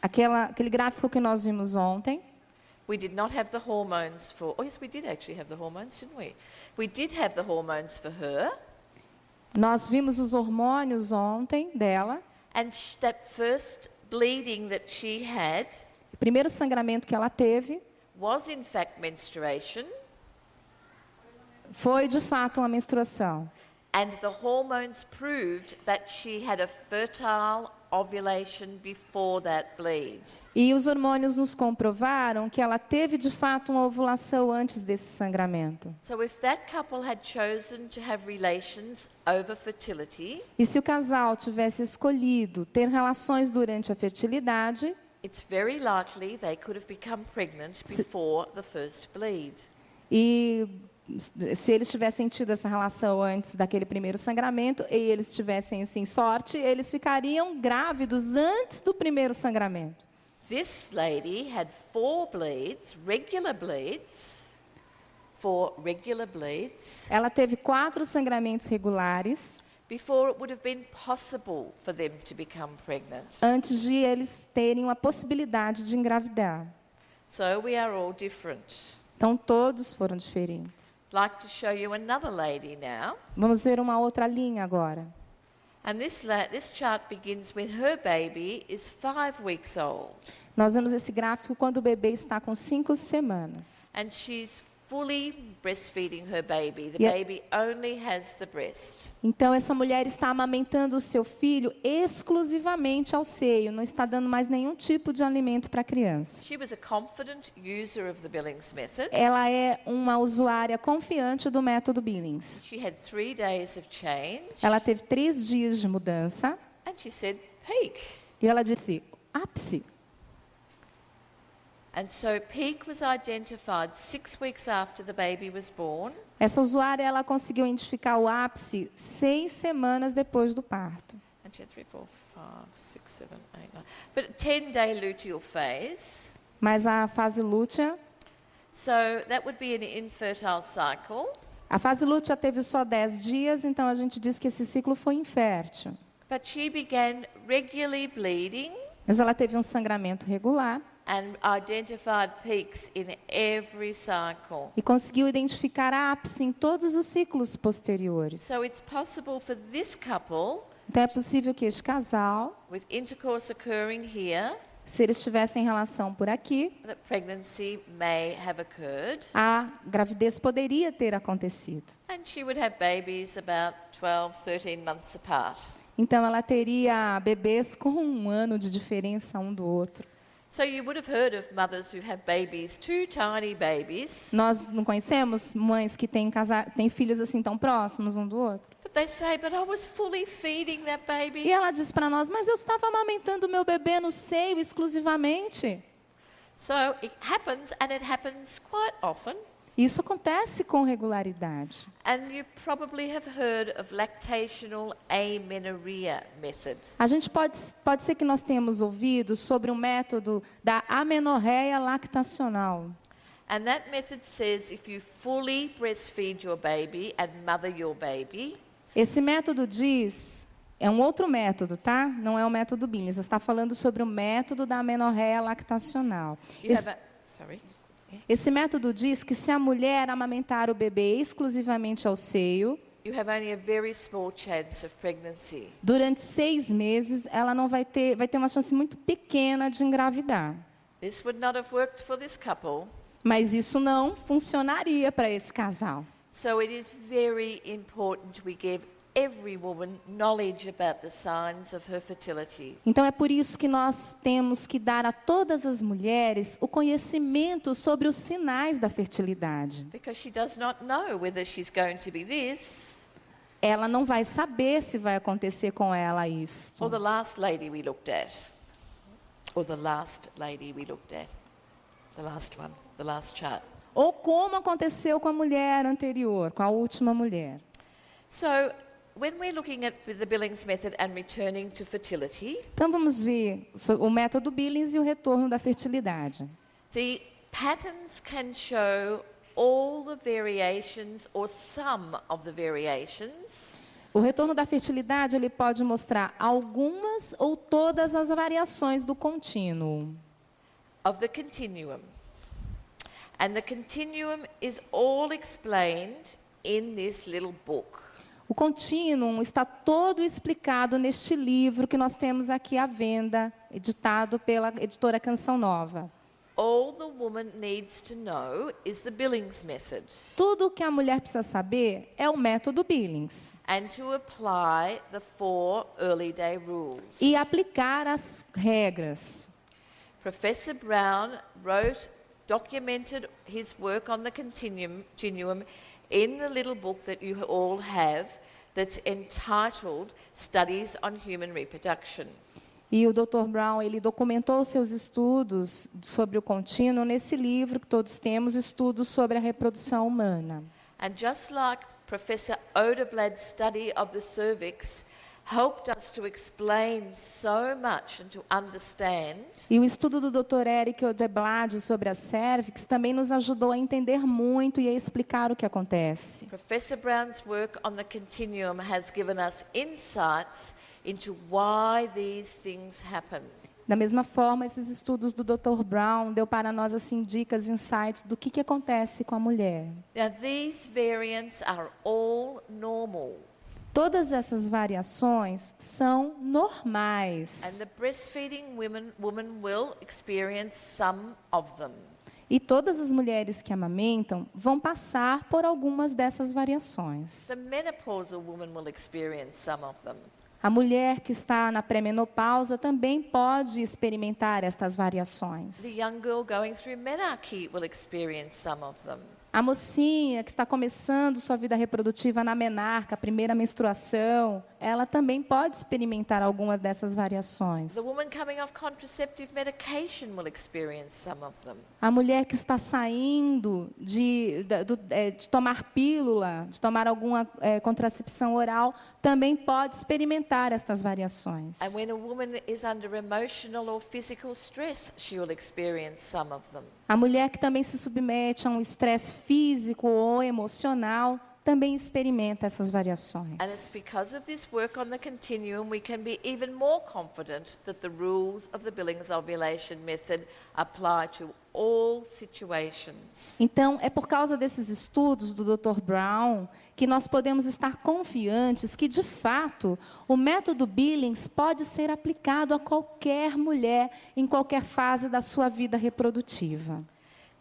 Aquele gráfico que nós vimos ontem, we did not have the hormones for. Oh yes, we did actually have the hormones, didn't we? We did have the hormones for her, nós vimos os hormônios ontem dela. and that first bleeding that she had O primeiro sangramento que ela teve was in fact menstruation, foi de fato uma menstruação. and the hormones proved that she had a fertile ovulation before that bleed. E os hormônios nos comprovaram que ela teve de fato uma ovulação antes desse sangramento. So if that couple had chosen to have relations over fertility, E se o casal tivesse escolhido ter relações durante a fertilidade, it's very likely they could have become pregnant before the first bleed. e se eles tivessem tido essa relação antes daquele primeiro sangramento, e eles tivessem assim sorte, eles ficariam grávidos antes do primeiro sangramento. This lady had 4 bleeds, regular bleeds, 4 regular bleeds, Ela teve 4 sangramentos regulares before it would have been possible for them to become pregnant. antes de eles terem a possibilidade de engravidar. So we are all different. Então todos foram diferentes. Like to show you another lady now. Vamos ver uma outra linha agora. And this chart begins when her baby is 5 weeks old. Nós vemos esse gráfico quando o bebê está com 5 semanas. And she's fully breastfeeding her baby. The Yeah. baby only has the breast. Então essa mulher está amamentando o seu filho exclusivamente ao seio, não está dando mais nenhum tipo de alimento para a criança. She was a confident user of the Billings method. Ela é uma usuária confiante do método Billings. She had 3 days of change. Ela teve 3 dias de mudança And she said, peak. e ela disse, ápice. And so peak was identified 6 weeks after the baby was born. Essa usuária ela conseguiu identificar o ápice 6 semanas depois do parto. And she had 3, 4, 5, 6, 7, 8, 9. But a 10-day luteal phase. Mas a fase lútea, So that would be an infertile cycle. a fase lútea teve só 10 dias, então a gente diz que esse ciclo foi infértil. But she began regularly bleeding Mas ela teve um sangramento regular and identified peaks in every cycle. e conseguiu identificar ápice em todos os ciclos posteriores. So it's possible for this couple Então é possível que este casal, with intercourse occurring here, se eles tivessem relação por aqui, that pregnancy may have occurred, a gravidez poderia ter acontecido. and she would have babies about 12, 13 months apart. Então ela teria bebês com 1 ano de diferença um do outro. So you would have heard of mothers who have babies, 2 tiny babies, Nós não conhecemos mães que têm filhos assim tão próximos um do outro? but they say, but I was fully feeding that E baby. ela diz para nós, mas eu estava amamentando meu bebê no seio exclusivamente. So it happens, and it happens quite often. Isso acontece com regularidade. And you probably have heard of lactational amenorrhea method. A gente pode ser que nós tenhamos ouvido sobre o método da amenorreia lactacional. And that method says if you fully breastfeed your baby and mother your baby, Esse método diz, é um outro método, tá? Não é o método Billings, está falando sobre o método da amenorreia lactacional. you have a, sorry. Esse método diz que se a mulher amamentar o bebê exclusivamente ao seio, You have only a very small chance of pregnancy. durante 6 meses, ela não vai ter uma chance muito pequena de engravidar. This would not have worked for this couple. Mas isso não funcionaria para esse casal. So it is very important we give every woman knowledge about the signs of her fertility. Então é por isso que nós temos que dar a todas as mulheres o conhecimento sobre os sinais da fertilidade. Because she does not know whether she's going to be this Ela não vai saber se vai acontecer com ela isso. or the last lady we looked at. Or the last lady we looked at. The last one, the last chart. Ou como aconteceu com a mulher anterior, com a última mulher. So when we're looking at the Billings method and returning to fertility, Então vamos ver o método Billings e o retorno da fertilidade. the patterns can show all the variations or some of the variations O retorno da fertilidade ele pode mostrar algumas ou todas as variações do contínuo. of the continuum. And the continuum is all explained in this little book. O contínuo está todo explicado neste livro que nós temos aqui à venda, editado pela editora Canção Nova. All the woman needs to know is the Billings method Tudo o que a mulher precisa saber é o método Billings and to apply the 4 early day rules. e aplicar as regras. Professor Brown documented his work on the continuum in the little book that you all have that's entitled Studies on Human Reproduction. E o Dr. Brown, ele documentou seus estudos sobre o contínuo nesse livro que todos temos, Estudos sobre a Reprodução Humana. And just like Professor Odeblad's study of the cervix helped us to explain so much and to understand, E o estudo do Dr. Eric Odeblad sobre a cervix também nos ajudou a entender muito e a explicar o que acontece. Professor Brown's work on the continuum has given us insights into why these things happen. Da mesma forma, esses estudos do Dr. Brown deu para nós assim dicas, insights do que acontece com a mulher. Now, these variants are all normal, Todas essas variações são and normais. the breastfeeding woman will experience some of them. E todas as mulheres que amamentam vão passar por algumas dessas variações. The menopausal woman will experience some of them. A mulher que está na pré-menopausa também pode experimentar estas variações. The young girl going through menarche will experience some of them. A mocinha que está começando sua vida reprodutiva na menarca, a primeira menstruação, ela também pode experimentar algumas dessas variações. The woman coming off contraceptive medication will experience some of them. A mulher que está saindo de tomar pílula, de tomar alguma contracepção oral, também pode experimentar estas variações. And when a woman is under emotional or physical stress, she will experience some of them. A mulher que também se submete a um estresse físico ou emocional também experimenta essas And it's variações. because of this work on the continuum we can be even more confident that the rules of the Billings ovulation method apply to all situations. Então, é por causa desses estudos do Dr. Brown que nós podemos estar confiantes que, de fato, o método Billings pode ser aplicado a qualquer mulher em qualquer fase da sua vida reprodutiva.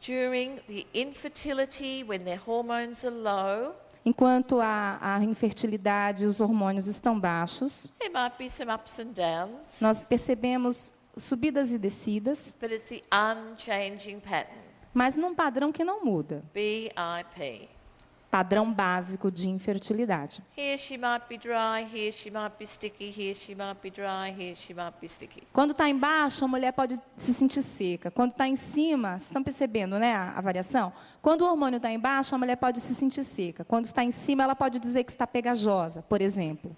During the infertility, when their hormones are low, Enquanto a infertilidade e os hormônios estão baixos, there might be some ups and downs, nós percebemos subidas e descidas, but it's the unchanging pattern, mas num padrão que não muda. BIP. Padrão básico de infertilidade. Here she might be dry, here she might be sticky, here she might be dry, here she might be sticky. Quando está embaixo, a mulher pode se sentir seca. Quando está em cima, vocês estão percebendo, né, a variação? Quando o hormônio está embaixo, a mulher pode se sentir seca. Quando está em cima, ela pode dizer que está pegajosa, por exemplo.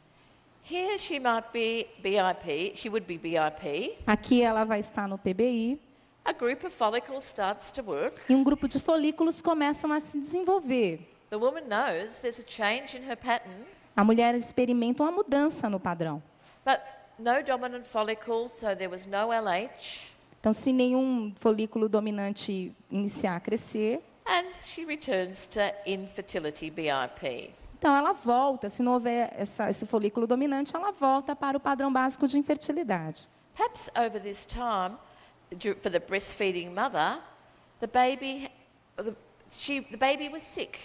Here she might be BIP, she would be BIP. Aqui ela vai estar no PBI. A group of follicles starts to work. E um grupo de folículos começam a se desenvolver. The woman knows there's a change in her pattern, A mulher experimenta uma mudança no padrão. but no dominant follicle, so there was no LH, Então, se nenhum folículo dominante iniciar a crescer, and she returns to infertility BIP. então ela volta. Se não houver esse folículo dominante, ela volta para o padrão básico de infertilidade. Perhaps over this time, for the breastfeeding mother, the baby was sick.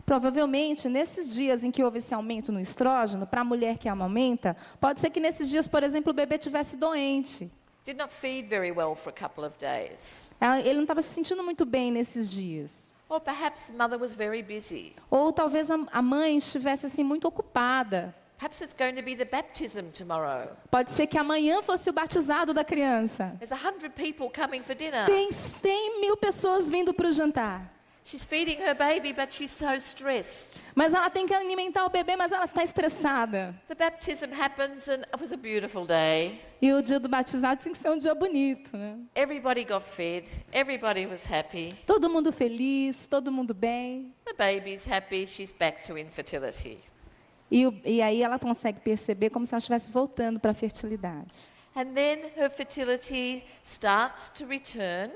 Provavelmente, nesses dias em que houve esse aumento no estrógeno, para a mulher que amamenta, pode ser que nesses dias, por exemplo, o bebê estivesse doente. Did not feed very well for a couple of days. Ele não estava se sentindo muito bem nesses dias. Or perhaps the mother was very busy. Ou talvez a mãe estivesse assim muito ocupada. Perhaps it's going to be the baptism tomorrow. Pode ser que amanhã fosse o batizado da criança. There's 100 people coming for dinner. Tem 100.000 pessoas vindo para o jantar. She's feeding her baby, but she's so stressed. Mas ela tem que alimentar o bebê, mas ela está estressada. The baptism happens, and it was a beautiful day. E o dia do batizado tinha que ser um dia bonito, né? Everybody got fed. Everybody was happy. Todo mundo feliz, todo mundo bem. The baby's happy. She's back to infertility. E aí ela consegue perceber como se ela estivesse voltando para a fertilidade. And then her fertility starts to return,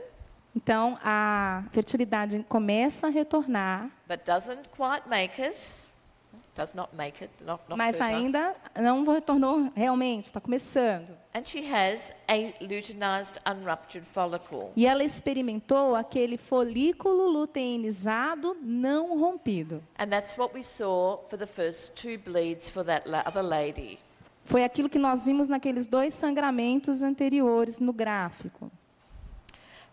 Então, a fertilidade começa a retornar, but doesn't quite make it. Does not make it, not mas fertile. ainda não retornou realmente, está começando. And she has a luteinized unruptured follicle. E ela experimentou aquele folículo luteinizado não rompido. And that's what we saw for the first 2 bleeds for that other lady. Foi aquilo que nós vimos naqueles 2 sangramentos anteriores no gráfico.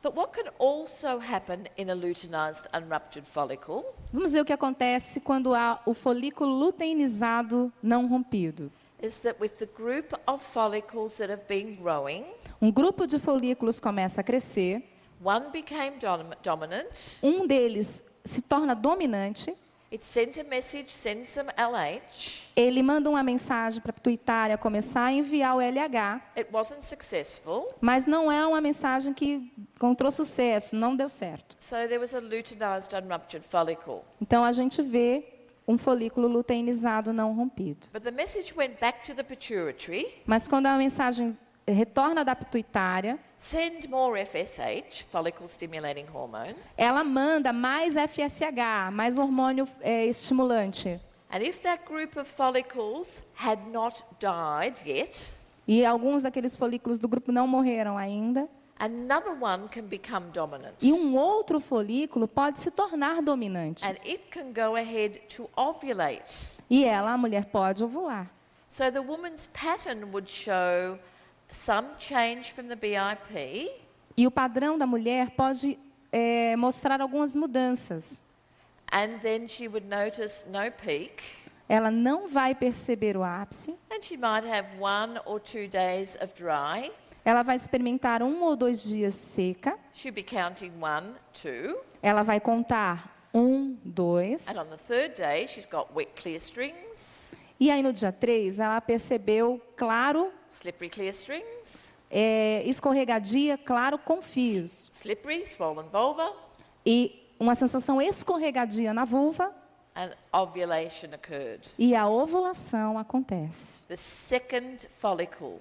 But what can also happen in a luteinized unruptured follicle Vamos ver o que acontece quando há o folículo luteinizado não rompido. is that with the group of follicles that have been growing, Um grupo de folículos começa a crescer, one became dominant, um deles se torna dominante, it sent a message, send some LH, ele manda uma mensagem para a pituitária começar a enviar o LH, it wasn't successful, mas não é uma mensagem que encontrou sucesso, não deu certo. so there was a luteinized unruptured follicle. Então a gente vê um folículo luteinizado não rompido. But the message went back to the pituitary, Mas quando a mensagem retorna da pituitária, send more FSH, follicle stimulating hormone, ela manda mais FSH, mais hormônio estimulante. and if that group of follicles had not died yet, E alguns daqueles folículos do grupo não morreram ainda. another one can become dominant. E um outro folículo pode se tornar dominante. And it can go ahead to ovulate. E ela, a mulher, pode ovular. So the woman's pattern would show some change from the BIP, E o padrão da mulher pode mostrar algumas mudanças. and then she would notice no peak, Ela não vai perceber o ápice. and she might have 1 or 2 days of dry. Ela vai experimentar 1 ou 2 dias seca. She'll be counting 1, 2, Ela vai contar 1, 2. and on the 3rd day she's got wet clear strings, E aí no dia 3, ela percebeu claro, slippery clear strings, escorregadia, claro, com fios. slippery swollen vulva, E uma sensação escorregadia na vulva. and ovulation occurred. e a ovulação acontece. The second follicle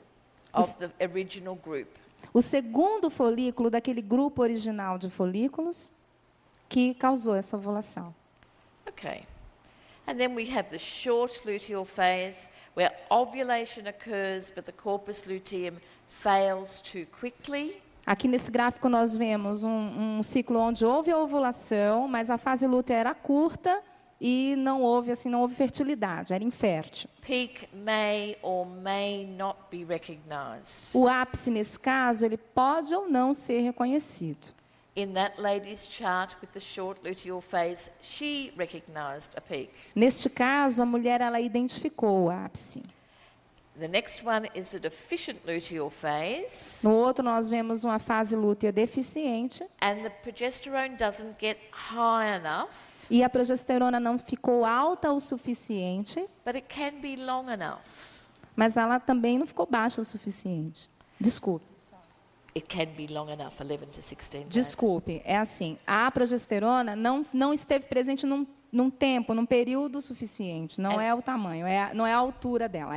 of the original group. O segundo folículo daquele grupo original de folículos que causou essa ovulação. Okay. And then we have the short luteal phase, where ovulation occurs, but the corpus luteum fails too quickly. Aqui nesse gráfico nós vemos um ciclo onde houve a ovulação, mas a fase lútea era curta e não houve fertilidade, era infértil. Peak may or may not be recognized. O ápice, nesse caso, ele pode ou não ser reconhecido. In that lady's chart with the short luteal phase, she recognized a peak. Neste caso, a mulher ela identificou o ápice. The next one is the deficient luteal phase, No outro, nós vemos uma fase lútea deficiente and the progesterone doesn't get high enough, e a progesterona não ficou alta o suficiente, but it can be long enough. mas ela também não ficou baixa o suficiente. Desculpe. It can be long enough, 11 to 16 days. Desculpe, é assim, a progesterona não esteve presente num tempo, num período suficiente. Não é o tamanho, não é a altura dela,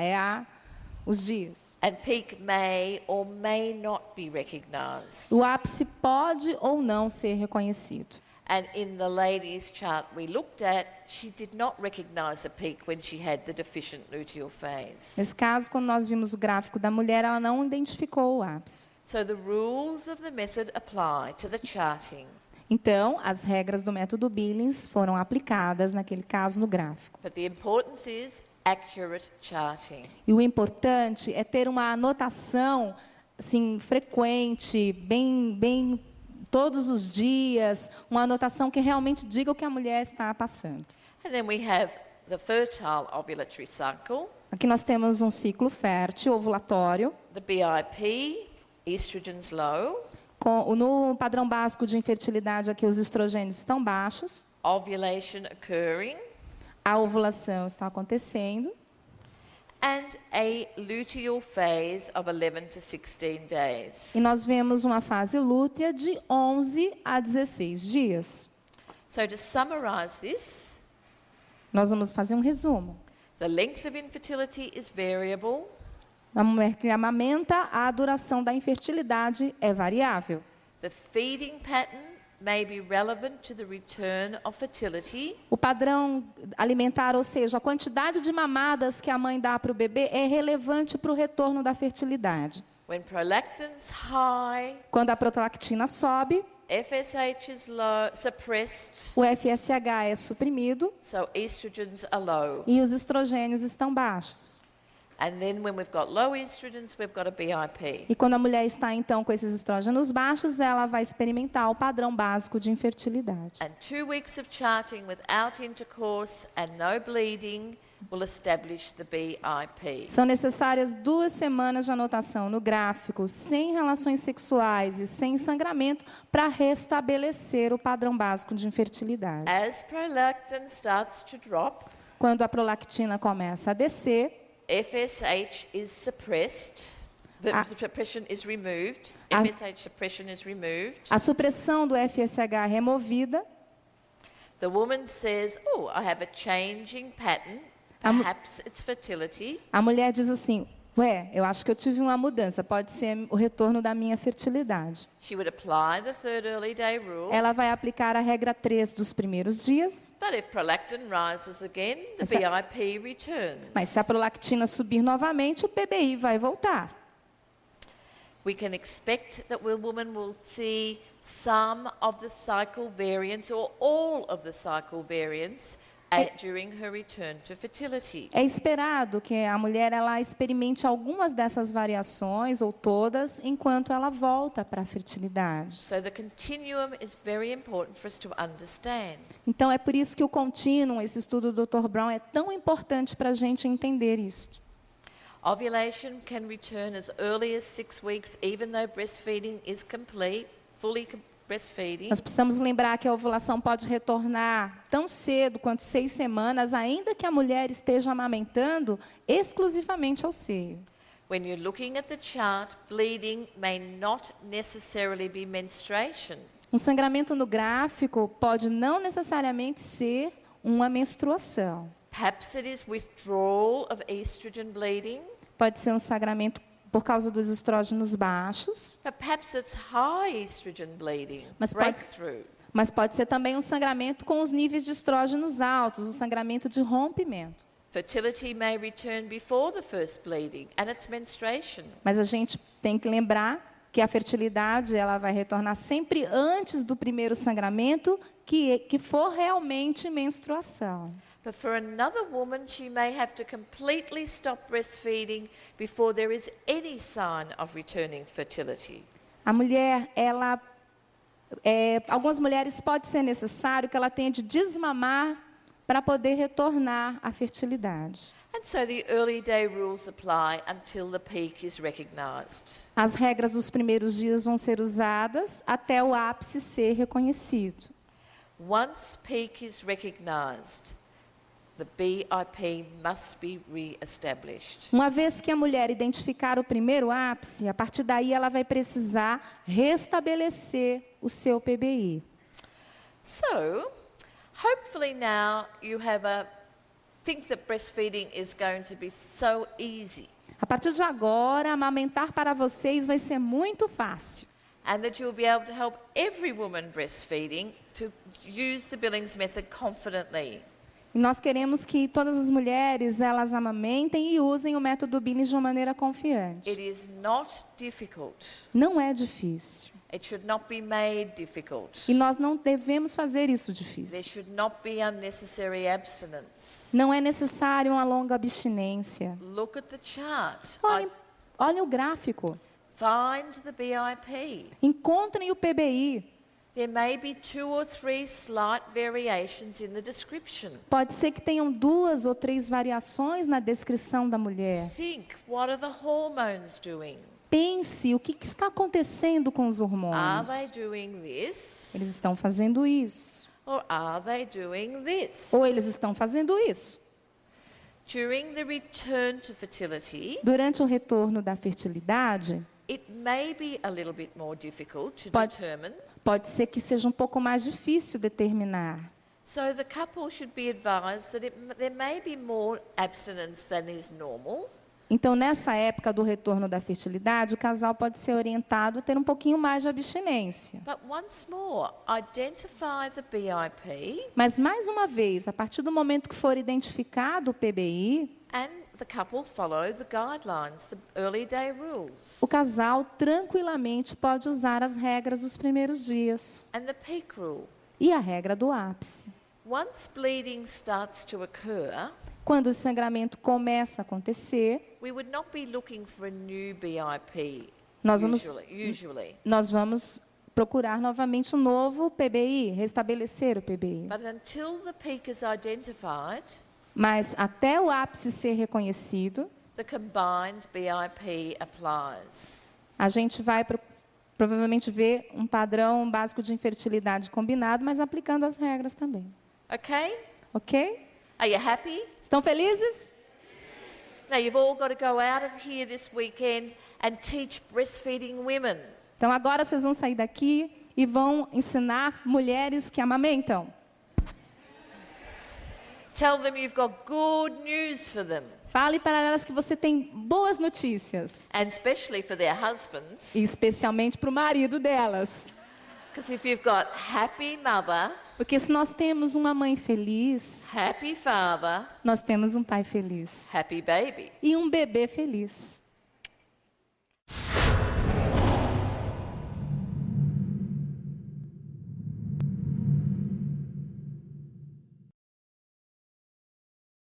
os dias. And peak may or may not be recognized. O ápice pode ou não ser reconhecido. And in the lady's chart we looked at, she did not recognize a peak when she had the deficient luteal phase. Nesse caso, quando nós vimos o gráfico da mulher, ela não identificou o ápice. So the rules of the method apply to the charting. Então, as regras do método Billings foram aplicadas naquele caso no gráfico. But the importance is accurate charting. E o importante é ter uma anotação assim, frequente, bem todos os dias, uma anotação que realmente diga o que a mulher está passando. And then we have the fertile ovulatory cycle, Aqui nós temos um ciclo fértil, ovulatório, the BIP, estrogens low, no padrão básico de infertilidade aqui os estrogênios estão baixos, ovulation occurring, a ovulação está acontecendo, and a luteal phase of 11 to 16 days. e nós vemos uma fase lútea de 11 a 16 dias. So to summarize this, Nós vamos fazer um resumo. the length of infertility is variable, Na mulher que amamenta, a duração da infertilidade é variável. the feeding pattern may be relevant to the return of fertility, O padrão alimentar, ou seja, a quantidade de mamadas que a mãe dá para o bebê é relevante para o retorno da fertilidade. when prolactin's high, Quando a prolactina sobe, FSH is low, suppressed, o FSH é suprimido so estrogens are low. e os estrogênios estão baixos. And then when we've got low estrogens, we've got a BIP. E quando a mulher está, então, com esses estrógenos baixos, ela vai experimentar o padrão básico de infertilidade. And 2 weeks of charting without intercourse and no bleeding will establish the BIP. São necessárias 2 semanas de anotação no gráfico, sem relações sexuais e sem sangramento, para restabelecer o padrão básico de infertilidade. As prolactin starts to drop, Quando a prolactina começa a descer, FSH is suppressed. The suppression is removed. FSH suppression is removed. a supressão do FSH é removida, The woman says, "Oh, I have a changing pattern. Perhaps it's fertility." a mulher diz assim, eu acho que eu tive uma mudança, pode ser o retorno da minha fertilidade. She would apply the third early day rule. Ela vai aplicar a regra 3 dos primeiros dias, But if prolactin rises again, the Mas se- BIP returns. mas se a prolactina subir novamente, o PBI vai voltar. We can expect that the woman will see some of the cycle variants or all of the cycle variants during her return to fertility. É esperado que a mulher ela experimente algumas dessas variações ou todas enquanto ela volta para a fertilidade. So the continuum is very important for us to understand. Então é por isso que o contínuo, esse estudo do Dr. Brown, é tão importante para a gente entender isso. Ovulation can return as early as 6 weeks, even though breastfeeding is complete, breastfeeding. Nós precisamos lembrar que a ovulação pode retornar tão cedo quanto 6 semanas, ainda que a mulher esteja amamentando exclusivamente ao seio. When you're looking at the chart, bleeding may not necessarily be menstruation. Um sangramento no gráfico pode não necessariamente ser uma menstruação. Perhaps it is withdrawal of estrogen bleeding, Pode ser um sangramento por causa dos estrógenos baixos, but perhaps it's high estrogen bleeding, Mas pode- breakthrough. mas pode ser também um sangramento com os níveis de estrógenos altos, um sangramento de rompimento. Fertility may return before the first bleeding, and it's menstruation. Mas a gente tem que lembrar que a fertilidade ela vai retornar sempre antes do primeiro sangramento, que for realmente menstruação. But for another woman, she may have to completely stop breastfeeding before there is any sign of returning fertility. A mulher, algumas mulheres pode ser necessário que ela tenha de desmamar para poder retornar à fertilidade. And so the early day rules apply until the peak is recognized. As regras dos primeiros dias vão ser usadas até o ápice ser reconhecido. Once peak is recognized, the BIP must be re-established. Uma vez que a mulher identificar o primeiro ápice, a partir daí ela vai precisar restabelecer o seu PBI. So, hopefully now you think that breastfeeding is going to be so easy, A partir de agora, amamentar para vocês vai ser muito fácil. and that you'll be able to help every woman breastfeeding to use the Billings method confidently. E nós queremos que todas as mulheres, elas amamentem e usem o método Billings de uma maneira confiante. It is not difficult. Não é difícil. It should not be made difficult. E nós não devemos fazer isso There difícil. should not be unnecessary abstinence. Não é necessário uma longa abstinência. Look at the chart. Olhem o gráfico. Find the BIP. Encontrem o PBI. There may be 2 or 3 slight variations in the description. Pode ser que tenham 2 ou 3 variações na descrição da mulher. Think, what are the hormones doing? Pense o que está acontecendo com os Are hormônios. they doing this? Eles estão fazendo isso. Or are they doing this? Ou eles estão fazendo isso. During the return to fertility, Durante o retorno da fertilidade, it may be a little bit more difficult to Pode- determine. pode ser que seja um pouco mais difícil determinar. So the couple should be advised that there may be more abstinence than is normal. Então, nessa época do retorno da fertilidade, o casal pode ser orientado a ter um pouquinho mais de abstinência. But once more, identify the BIP Mas, mais uma vez, a partir do momento que for identificado o PBI, and the couple follow the guidelines, the early day rules, o casal tranquilamente pode usar as regras dos primeiros dias and the peak rule. e a regra do ápice. Once bleeding starts to occur, Quando o sangramento começa a acontecer, we would not be looking for a new BIP Nós vamos- usually. nós vamos procurar novamente um novo PBI, restabelecer o PBI. But until the peak is identified, Mas até o ápice ser reconhecido, the combined BIP applies. a gente vai provavelmente ver um padrão básico de infertilidade combinado, mas aplicando as regras também. Okay? Ok? Are you happy? Estão felizes? Now, you've all got to go out of here this weekend and teach breastfeeding women. Então agora vocês vão sair daqui e vão ensinar mulheres que amamentam. Tell them you've got good news for them, Fale para elas que você tem boas notícias, and especially for their husbands. e especialmente para o marido delas. Because if you've got happy mother, Porque se nós temos uma mãe feliz, happy father, nós temos um pai feliz happy baby. e um bebê feliz.